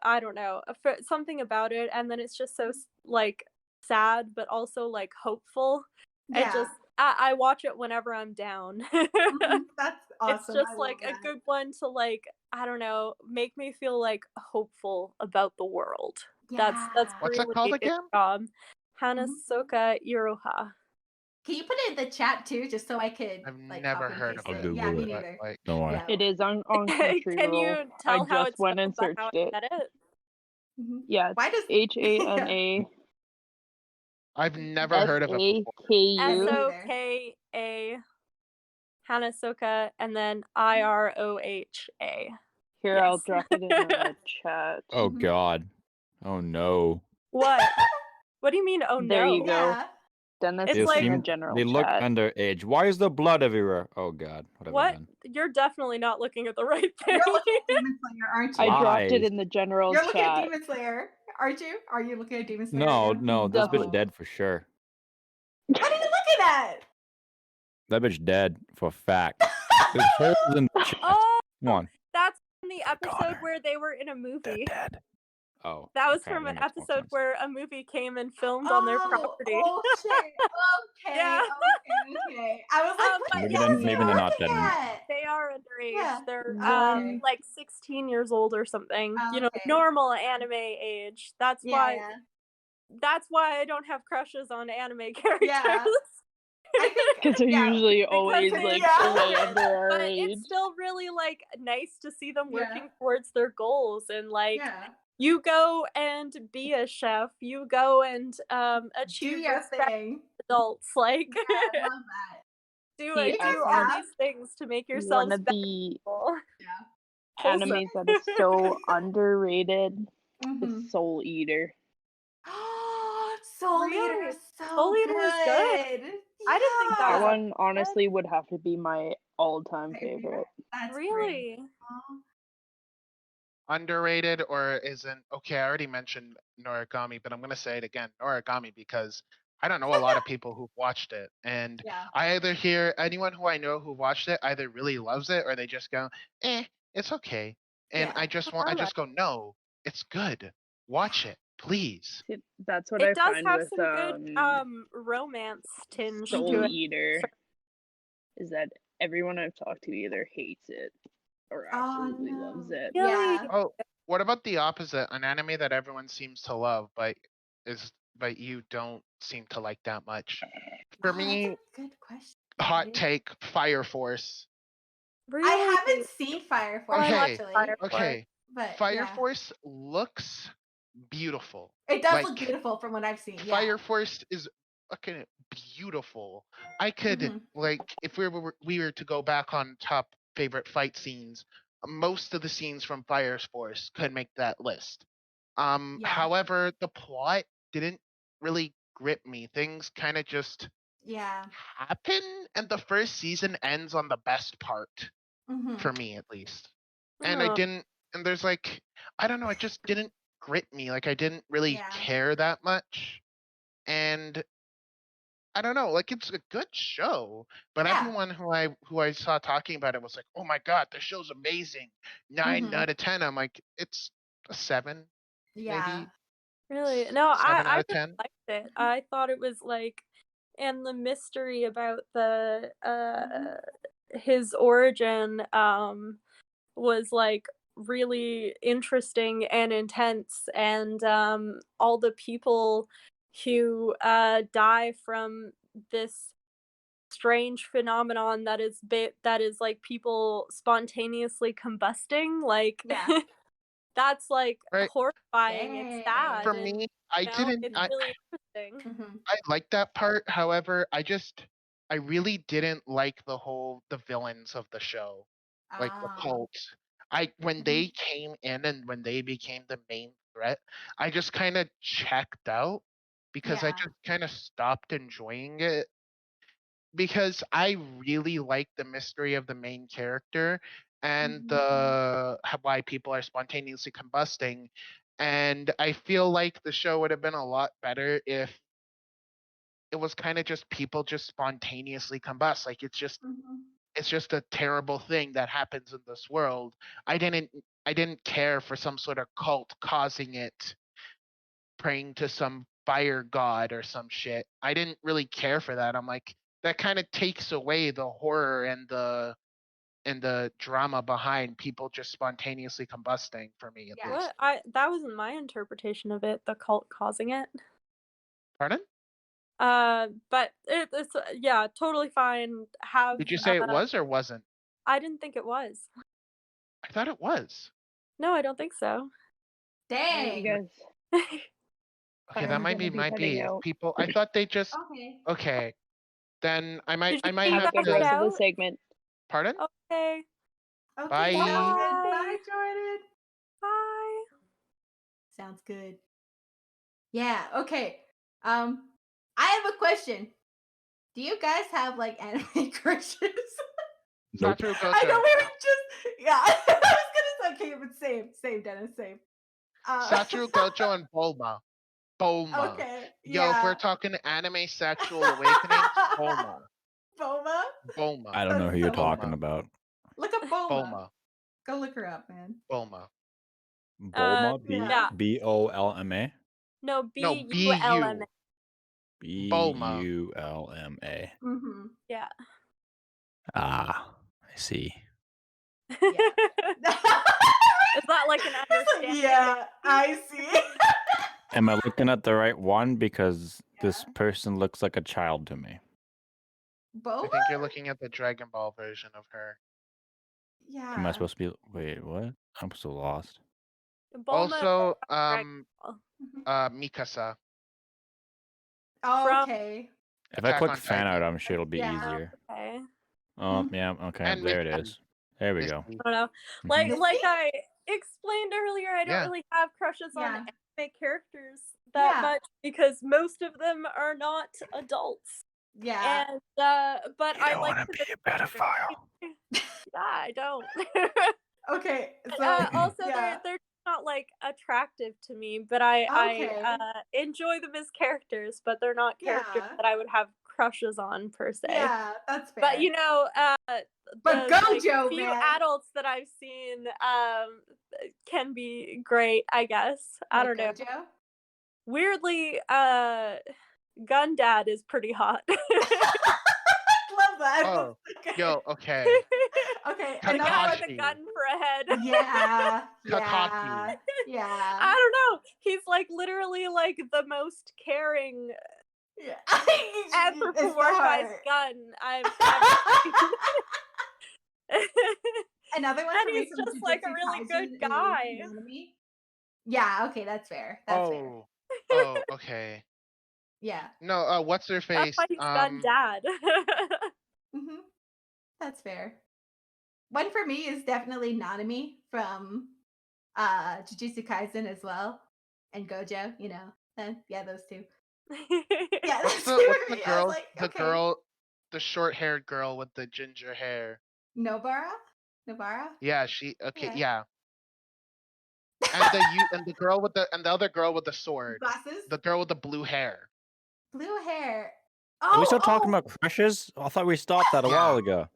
I don't know, something about it, and then it's just so like sad but also like hopeful. It Yeah. just I watch it whenever I'm down. That's It's awesome. just I like love a that. good one to like, I don't know, make me feel like hopeful about the world. That's Yeah. What's that really called its again? job. Mhm. Hanasoka Iroha. Can you put it in the chat too, just so I could I've like never copy and heard paste of I'll it. it? Yeah, Google me it. But neither. like, Don't worry. Yeah. It is on Can Crunchyroll. you I tell how just it's went and spelled by how searched I it. said it? Mhm. Yeah, Why does it's HANA I've never heard of it before. SAKU. SOKA Hanasoka and then IROHA. Here, I'll Yes. drop it in the chat. Oh Mhm. God. Oh no. What? What do you mean? Oh There you no. go. Yeah. Dennis It's is like- in the seem- general they look chat. underage. Why is there blood everywhere? Oh God. What have I What? done? You're definitely not looking at the right thing. You're looking at Demon Slayer, aren't you? I dropped it Lies. in the general You're looking at chat. Demon Slayer, aren't you? Are you looking at Demon Slayer? No, again? no, this bitch Definitely. dead for sure. What are you looking at? That bitch dead for a fact. There's holes in the chest. Oh, Come on. that's from the Could've got episode her. where they were in a movie. Dead. Oh. That was okay, from that an makes more episode sense. where a movie came and filmed on their property. Oh shit. Okay. Yeah. Okay. I was like, what but the Maybe hell they're- is maybe he they're not looking dead. at? They are underage. Yeah. They're Okay. like 16 years old or something. You know, Okay. normal anime age. That's Yeah, why yeah. that's why I don't have crushes on anime characters. Yeah. I think Because they're yeah. usually always they- like yeah. way under our But age. it's still really like nice to see them Yeah. working towards their goals, and like Yeah. you go and be a chef, you go and Do achieve your respect thing. adults, like Yeah, I love that. do See, it, I do all think these things to make One yourselves of better the people. Wholesome. animes that is so underrated Mhm. is Soul Eater. Soul Really? Eater is so Soul Eater is good. good. I didn't think that That was Yeah. one honestly would have to be my all-time favorite. That's great. Really? Aw. Underrated or isn't okay? I already mentioned Noragami, but I'm gonna say it again, Noragami, because I don't know a lot of people who've watched it, and Yeah. I either hear anyone who I know who watched it either really loves it or they just go, it's okay, and Yeah. I just I just go, no, it's good. Watch it, please. That's what It I does find have with some good romance tinge Soul to it. Eater is that everyone I've talked to either hates it or absolutely loves it. Really? Yeah. Oh, what about the opposite? An anime that everyone seems to love, but you don't seem to like that much. For me, That's a good question. hot dude. take, Fire Force. Really? I haven't seen Fire Force Okay, actually, Fire Force. Okay, but Fire yeah. Force looks beautiful. It does like, look beautiful from what I've seen. Yeah. Fire Force is fucking beautiful. I could Mhm. like if we were to go back on top favorite fight scenes, most of the scenes from Fire Force could make that list. Yeah. However, the plot didn't really grip me. Things kind of just Yeah. happen, and the first season ends on the best part Mhm. for me, at least. And I Oh. didn't. And there's like, I don't know. It just didn't grip me. Like I didn't really Yeah. care that much. And I don't know. Like it's a good show, but Yeah. everyone who I saw talking about it was like, "Oh my god, the show's amazing! 9 Mhm. out of 10." I'm like, it's a 7, Yeah. maybe Really? No, 7 I out of really 10. liked it. I thought it was like, and the mystery about the his origin was like really interesting and intense, and all the people who die from this strange phenomenon that is like people spontaneously combusting, like Yeah. that's like Right. horrifying. It's sad. For and, me, I you know, didn't. it's really interesting. Mhm. I like that part. However, I really didn't like the villains of the show, like the Ah. cult. When Mhm. they came in and when they became the main threat, I just kind of checked out because I Yeah. just kind of stopped enjoying it because I really like the mystery of the main character and why people are spontaneously combusting, and I feel like the show would have been a lot better if it was kind of just people just spontaneously combust. Like Mhm. it's just a terrible thing that happens in this world. I didn't care for some sort of cult causing it, praying to some fire god or some shit. I didn't really care for that. I'm like, that kind of takes away the horror and the drama behind people just spontaneously combusting for me at Yeah. least. That wasn't my interpretation of it, the cult causing it. Pardon? But it's yeah, totally fine. Did you say it was or wasn't? I didn't think it was. I thought it was. No, I don't think so. Alright, you Dang. guys. Okay, Sorry. that I'm might gonna be be might heading be. out. People, I thought they just. Okay. Okay, then I Did you might say you have Have a gotta good head to. rest of the out? segment. Pardon? Okay. Okay. Bye. Sounds good. Bye. Bye, Jordan. Bye. Sounds good. Yeah. Okay. I have a question. Do you guys have like anime crushes? Nope. Satoru I know Gojo. we were just yeah. I was gonna say okay, but same, Dennis, same. Satoru Gojo and Bulma. Bulma. Okay. Yo, if Yeah. we're talking anime sexual awakening, Bulma. Boma? Bulma. I don't know That's who you're so talking Bulma. about. Look up Boma. Bulma. Go look her up, man. Bulma. Bulma, Yeah. B-O-L-M-A? No, No, BULMA. Bulma. B-U-L-M-A. Mm-hmm. Yeah. Ah, I see. Yeah. Is that like an understanding? Yeah, I see. Am I looking at the right one? Because this person looks like a child to me. I Boma? think you're looking at the Dragon Ball version of her. Yeah. Am I supposed to be? Wait, what? I'm so lost. Bulma Also, Dragon Ball. Mhm. Mikasa. Oh, From- okay. If I Attack click on fan Titan. out, I'm sure it'll be Yeah. easier. Okay. Oh, yeah, okay, And there it Misty. is. There we go. Misty. I don't know. Mhm. Like Misty? I explained earlier, I don't Yeah. really have crushes on Yeah. anime characters that Yeah. much because most of them are not adults. Yeah. And but You I don't like want to the be a pedophile. yeah, I don't. Okay. But, So also yeah. they're not like attractive to me, but I Okay. enjoy them as characters, but they're not characters Yeah. that I would have crushes on per se. Yeah, that's fair. But you know, But the like, Gojo, few man. adults that I've seen can be great, I guess. I don't know. Gojo? Weirdly, Gundad is pretty hot. Love that. Oh, yo, okay. Okay. The Another guy one. with a Kakashi. gun for a head. Yeah. Kakashi. Yeah. I don't know. He's like literally like the most caring Yeah. anthropomorphized gun I've Another one And for me he's from just, like, a Jujutsu really Kaisen good is guy. Nanami. Yeah, okay, that's fair. That's fair. Oh. Oh, okay. Yeah. No, what's her That's face? why he's Gundad. Mm-hmm. That's fair. One for me is definitely Nanami from Jujutsu Kaisen as well. And Gojo, you know. Yeah, those two. Yeah, What's that's the two what's for the me. I was girl? like, The okay. girl, the short-haired girl with the ginger hair. Nobara? Nobara? Yeah, she. Okay, Yeah. yeah. And the girl with the other girl with the sword. Glasses? The girl with the blue hair. Blue hair. Are we still talking oh! about crushes? I thought we stopped that a Yeah. while ago.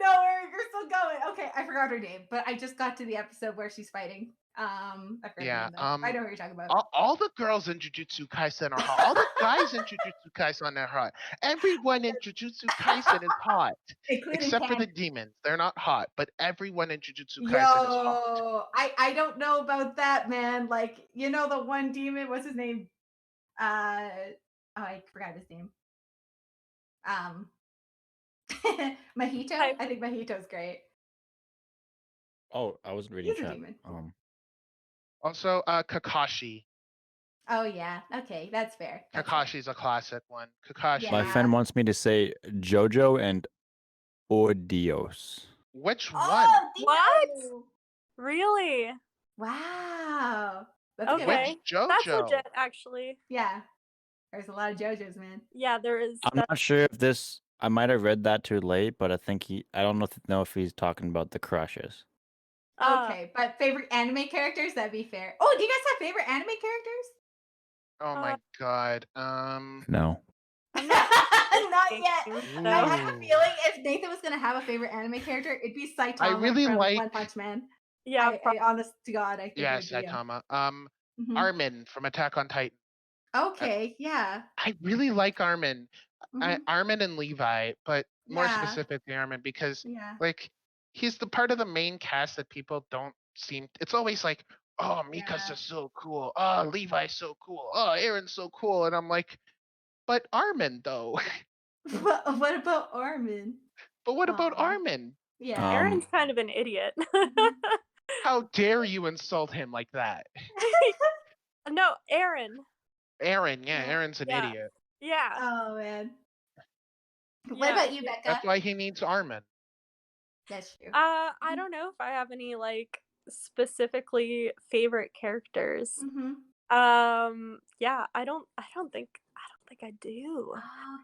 No, you're still going. Okay, I forgot her name, but I just got to the episode where she's fighting I forgot Yeah. the name though. I know what you're talking about. All the girls in Jujutsu Kaisen are hot. All the guys in Jujutsu Kaisen are hot. Everyone in Jujutsu Kaisen is hot, Including except for the Ken. demons. They're not hot, but everyone in Jujutsu Kaisen is hot. Yo, I don't know about that, man. Like, you know the one demon, what's his name? Oh, I forgot his name. Mahito? I- I think Mahito's great. Oh, I wasn't reading He's a chat. demon. Also, Kakashi. Oh yeah, okay, that's fair. That's fair. Kakashi's a classic one. Kakashi. My Yeah. friend wants me to say JoJo and Odios. Which one? Oh, What? Dio! Really? Wow. That's a good Okay. one. Which JoJo? That's legit, actually. Yeah. There's a lot of JoJo's, man. Yeah, there is. I'm not sure if this. I might have read that too late, but I think I don't know if he's talking about the crushes. Okay, but favorite anime characters, that'd be fair. Oh, do you guys have favorite anime characters? Oh my god. No. I'm Not not yet. thinking, I so- have a Ooh. feeling if Nathan was gonna have a favorite anime character, it'd be Saitama really from like- One Punch Man. Yeah, I honest to God, I think Yeah, it would be him. Saitama. Mhm. Armin from Attack on Titan. Okay, yeah. I really like Armin. Mhm. Armin and Levi, but more Yeah. specifically Armin, because Yeah. like he's the part of the main cast that people don't seem. It's always like, oh, Mikasa's Yeah. so cool. Oh, Levi's so cool. Oh, Aaron's so cool. And I'm like, but Armin though. What about Armin? But what about Aw. Armin? Yeah. Aaron's kind of an idiot. How dare you insult him like that? No, Aaron. Aaron, yeah, Yeah. Aaron's an Yeah. idiot. Yeah. Oh man. What Yeah. about you, Becca? That's why he needs Armin. That's true. I don't know if I have any like specifically favorite characters. Mm-hmm. Yeah, I don't think I do.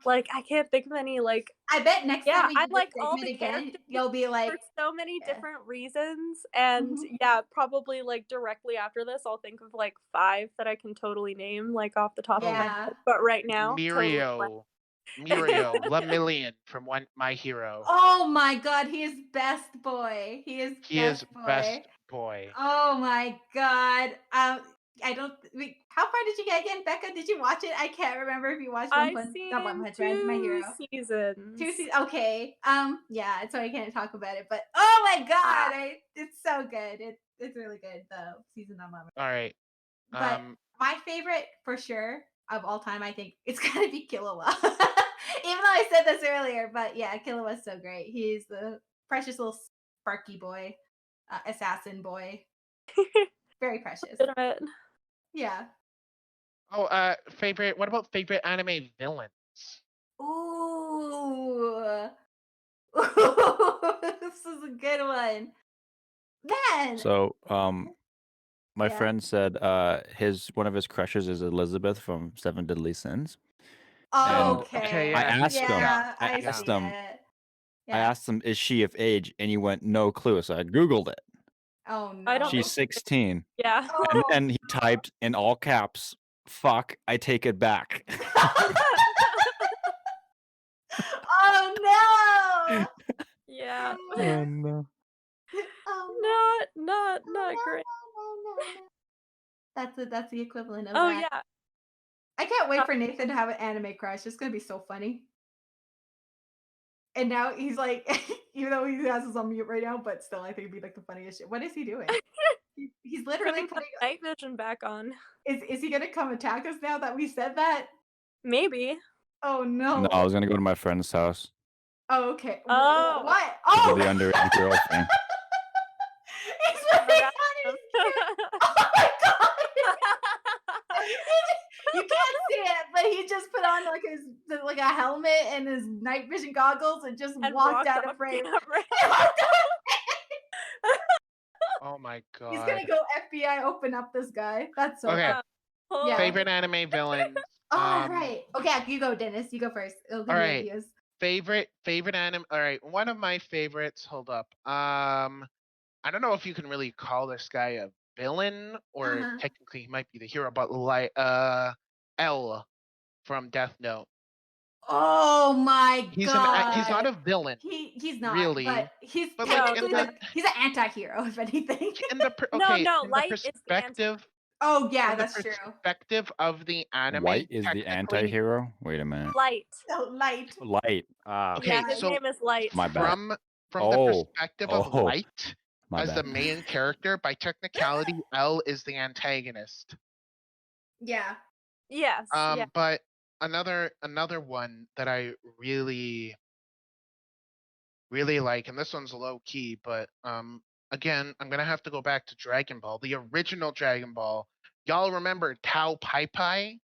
Like I can't think of any like I bet next Yeah, time we I do this like all segment the again, characters you'll be like, for so many yeah. different reasons and Mhm. yeah, probably like directly after this I'll think of like 5 that I can totally name like off the top of my Yeah. head. But right now, totally Mirio. Mirio, Lemillion from My Hero. oh my God, he is best boy. He is He is best boy. best boy. Oh my God. I don't. Wait, how far did you get again, Becca? Did you watch it? I can't remember if you watched I've One seen not One Punch Man, My Hero. 2 seasons. 2 seasons. Okay. Yeah. So I can't talk about it, but oh my God, it's so good. It's really good. The season I'm on. All right. But my favorite for sure of all time, I think it's gotta be Killua. Even though I said this earlier, but yeah, Killua's so great. He's the precious little sparky boy, assassin boy. Very precious. Legitimate. Yeah. Oh, favorite. What about favorite anime villains? Ooh. This is a good one. Man. So, my Yeah. friend said one of his crushes is Elizabeth from Seven Deadly Sins. Oh, and okay. I asked him- Yeah, I I asked see him- it. I Yeah. asked him, "Is she of age?" And he went, "No clue." So I googled it. Oh no. I don't- She's 16, Yeah. and Oh. then he typed in all caps, "Fuck, I take it back." Oh no. Yeah. Oh no! Oh, Not no, great. no. That's the equivalent of Oh that. yeah. I can't wait for Nathan to have an anime crush. It's gonna be so funny. And now he's like, even though he has us on mute right now, but still, I think it'd be like the funniest shit. What is he doing? He's literally Put putting. night vision back on. Is he gonna come attack us now that we said that? Maybe. Oh no. No, I was gonna go to my friend's house Oh okay. Oh. What? for Oh. the underage girl thing. He's putting Around on him. his. Oh my God. You can't see it, but he just put on like a helmet and his night vision goggles and just And walked out off of frame. camera. Oh my god. He's gonna go FBI open up this guy. That's so Okay. fun. Oh, Yeah. Favorite anime villains. All right. Okay, you go, Dennis. You go first. It'll give All me right. ideas. Favorite anime. All right, one of my favorites. Hold up. I don't know if you can really call this guy a villain or Uh-huh. technically he might be the hero, but like L from Death Note. Oh my He's god. he's not a villain, He's not, really, but he's but, like, technically in like he's an anti-hero, if anything. in the No, in the Light is the perspective Oh yeah, from the that's true. perspective of the anime, White is the technically, anti-hero. Wait a minute. Light. So light. Light. Ah, Okay, Yeah, his so name is Light. my bad. from the Oh, perspective of oh, Light my as the bad. main character, by technicality, L is the antagonist. Yeah. Yes. Yeah. But another one that I really like, and this one's low key, but again, I'm gonna have to go back to Dragon Ball, the original Dragon Ball. Y'all remember Tao Pai Pai?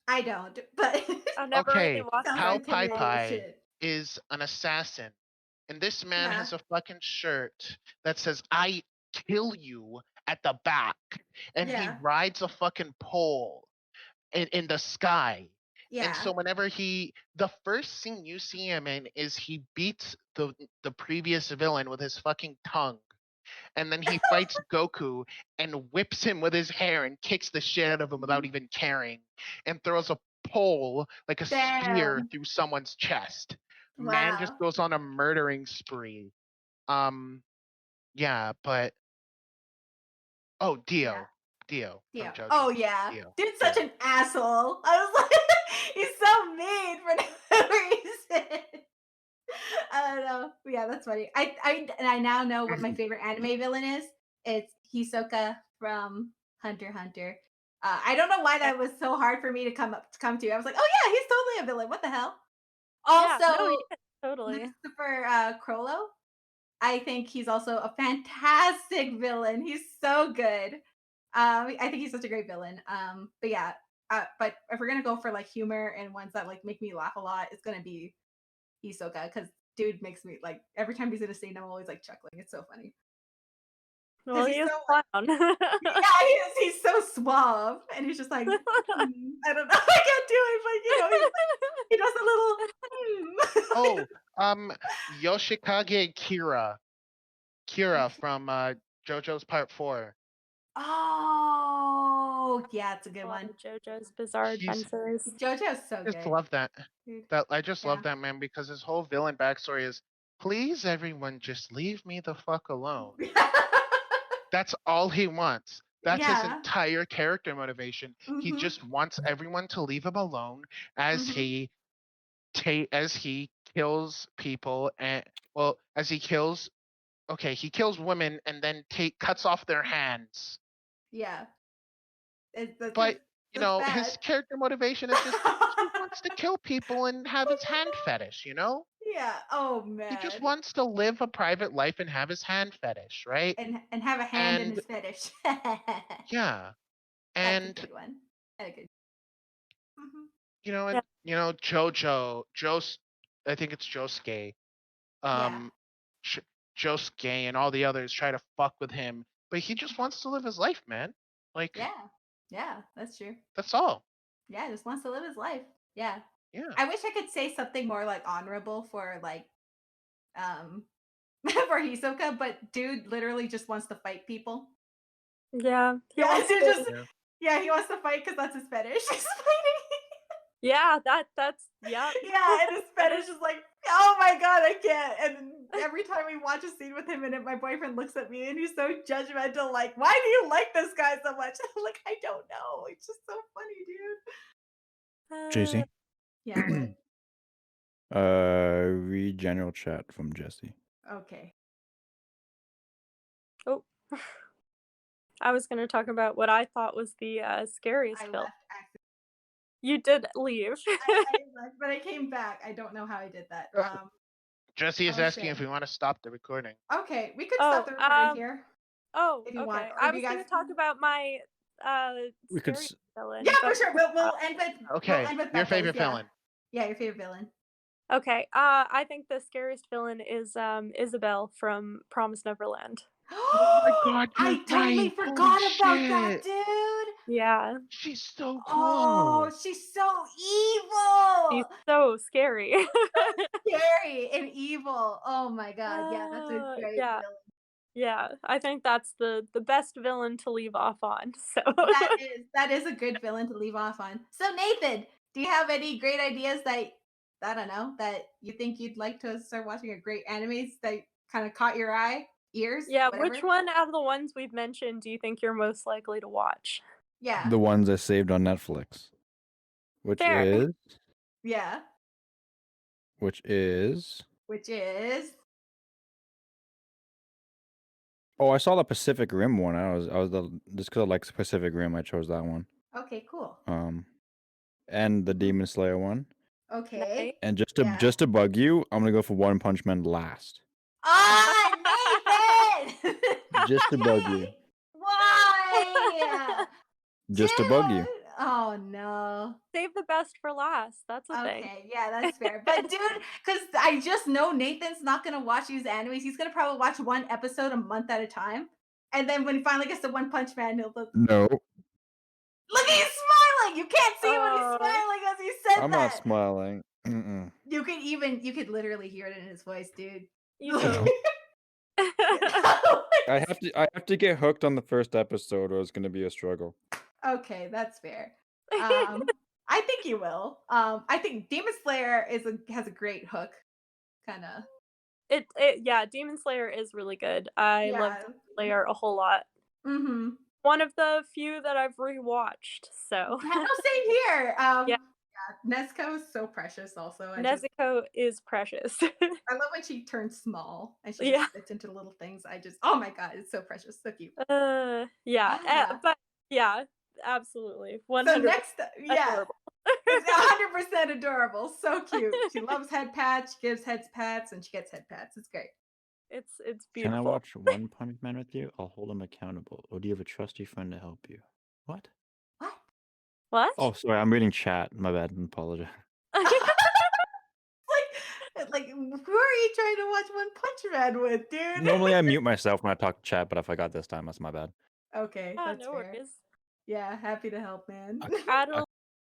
I don't, but I never really Okay, watched sounds Tao Dragon Pai intimidating Ball. as Pai shit. is an assassin, and this man Yeah. has a fucking shirt that says "I kill you" at the back, and he Yeah. rides a fucking pole in the sky. Yeah. And so whenever the first scene you see him in is he beats the previous villain with his fucking tongue. And then he fights Goku and whips him with his hair and kicks the shit out of him without even caring, and throws a pole like a spear Damn. through someone's chest. Man just Wow. goes on a murdering spree. Yeah, but Dio. Yeah. Dio. from Yeah. JoJo. Oh yeah. Dio. Dude's such an asshole. I was like, he's so mean for no reason. I don't know. But yeah, that's funny. I now know what my favorite anime villain is. It's Hisoka from Hunter x Hunter. I don't know why that was so hard for me to come to. I was like, oh yeah, he's totally a villain. What the hell? Yeah, Also, no, yeah, totally. Christopher Crollo. I think he's also a fantastic villain. He's so good. I think he's such a great villain. But yeah, but if we're gonna go for like humor and ones that like make me laugh a lot, it's gonna be Hisoka, because dude makes me like every time he's in a scene, I'm always like chuckling. It's so funny. Well, he's he is so, a clown. Yeah, he's so suave, and he's just like, I don't know, I can't do it, but you know, he does a little. Yoshikage Kira. From JoJo's Part 4. Oh, yeah, it's a good Oh, one. JoJo's Bizarre He's- Adventures. JoJo's so I good. just love that. Dude. I just love that man, because his whole villain backstory is, please everyone just leave me the fuck alone. That's all he wants. That's his Yeah. entire character motivation. He Mhm. just wants everyone to leave him alone as Mhm. as he kills people, and as he kills he kills women and then cuts off their hands. Yeah. But that's his bad. character motivation is just he wants to kill people and have his hand fetish, Yeah. Oh man. He just wants to live a private life and have his hand fetish, right? and have a hand in and- his fetish. Yeah. That's a And good one. That's a good. Mhm. JoJo, I think it's Josuke. Josuke and all the others try to fuck with him, but he just wants to live his life, man. Like, Yeah, that's true. that's all. Yeah, just wants to live his life. Yeah. Yeah. I wish I could say something more like honorable for like for Hisoka, but dude literally just wants to fight people. Yeah. He Yeah, wants dude to- just he wants to fight because that's his fetish. He's fighting. yeah, that's yeah. Yeah, and his fetish is like, oh my god, I can't. And every time we watch a scene with him in it, my boyfriend looks at me and he's so judgmental, like, why do you like this guy so much? I'm like, I don't know. It's just so funny, dude. JC, Yeah. What? read general chat from Jesse. Okay. Oh. I was going to talk about what I thought was the scariest I film. left accidentally. You did leave. I left, but I came back. I don't know how I did that. Jesse is Oh, asking shit. if we want to stop the recording. Okay, we could Oh, stop the recording here. Oh, If you okay. want, or I do was you going to guys- talk about my We could scary villain. Yeah, for but- sure. We'll end with Okay, We'll end with your Becca's, favorite yeah. villain. Yeah, your favorite villain. Okay. I think the scariest villain is Isabelle from Promise Neverland. Oh my God, I you're totally right. forgot Holy about that, shit. dude. Yeah. She's so cool. Oh, she's so evil. He's so scary. Scary and evil. Oh my god. Yeah, that's a great yeah. villain. Yeah, I think that's the best villain to leave off on. So That is a good villain to leave off on. So Nathan, do you have any great ideas that I don't know, that you think you'd like to start watching a great animes that kind of caught your eye, ears, Yeah, whatever? which one out of the ones we've mentioned do you think you're most likely to watch? Yeah. The ones I saved on Netflix, which Fair. is Yeah. which is. Which is Oh, I saw the Pacific Rim one. Just because I like Pacific Rim, I chose that one. okay, cool. And the Demon Slayer one. Okay. And just Yeah. to bug you, I'm gonna go for One Punch Man last. Ah, Nathan! Just to bug you. Why? Just to bug you. Dude! Oh no. Save the best for last. That's the thing. Okay, yeah, that's fair. But dude, because I just know Nathan's not gonna watch these animes. He's gonna probably watch one episode a month at a time. And then when he finally gets to One Punch Man, he'll look, No, he's smiling! You can't see him when he's Aw. smiling as he said I'm that. not smiling. Mm-mm. You could literally hear it in his voice, dude. You No. do. I have to get hooked on the first episode, or it's gonna be a struggle. Okay, that's fair. I think you will. I think Demon Slayer has a great hook, kind of. Yeah, Demon Slayer is really good. I love Yeah. Demon Slayer a whole lot. Mm-hmm. One of the few that I've rewatched. So Yeah, no, same here. Yeah. Nezuko is so precious. Also, Nezuko is precious. I love when she turns small and she Yeah. just fits into little things. Oh my god, it's so precious, so cute. Yeah, Yeah. but yeah, absolutely. 100%. So next, yeah, adorable. it's 100% adorable, so cute. She loves head pats, she gives head pats, and she gets head pats. It's great. It's Can beautiful. I watch One Punch Man with you? I'll hold him accountable. Or do you have a trusty friend to help you? What? What? What? Oh, sorry, I'm reading chat. My bad. I apologize. Like, who are you trying to watch One Punch Man with, dude? Normally, I mute myself when I talk to chat, but I forgot this time. That's my bad. Okay, Ah, that's no fair. worries. Yeah, happy to help, man. Okay. Adult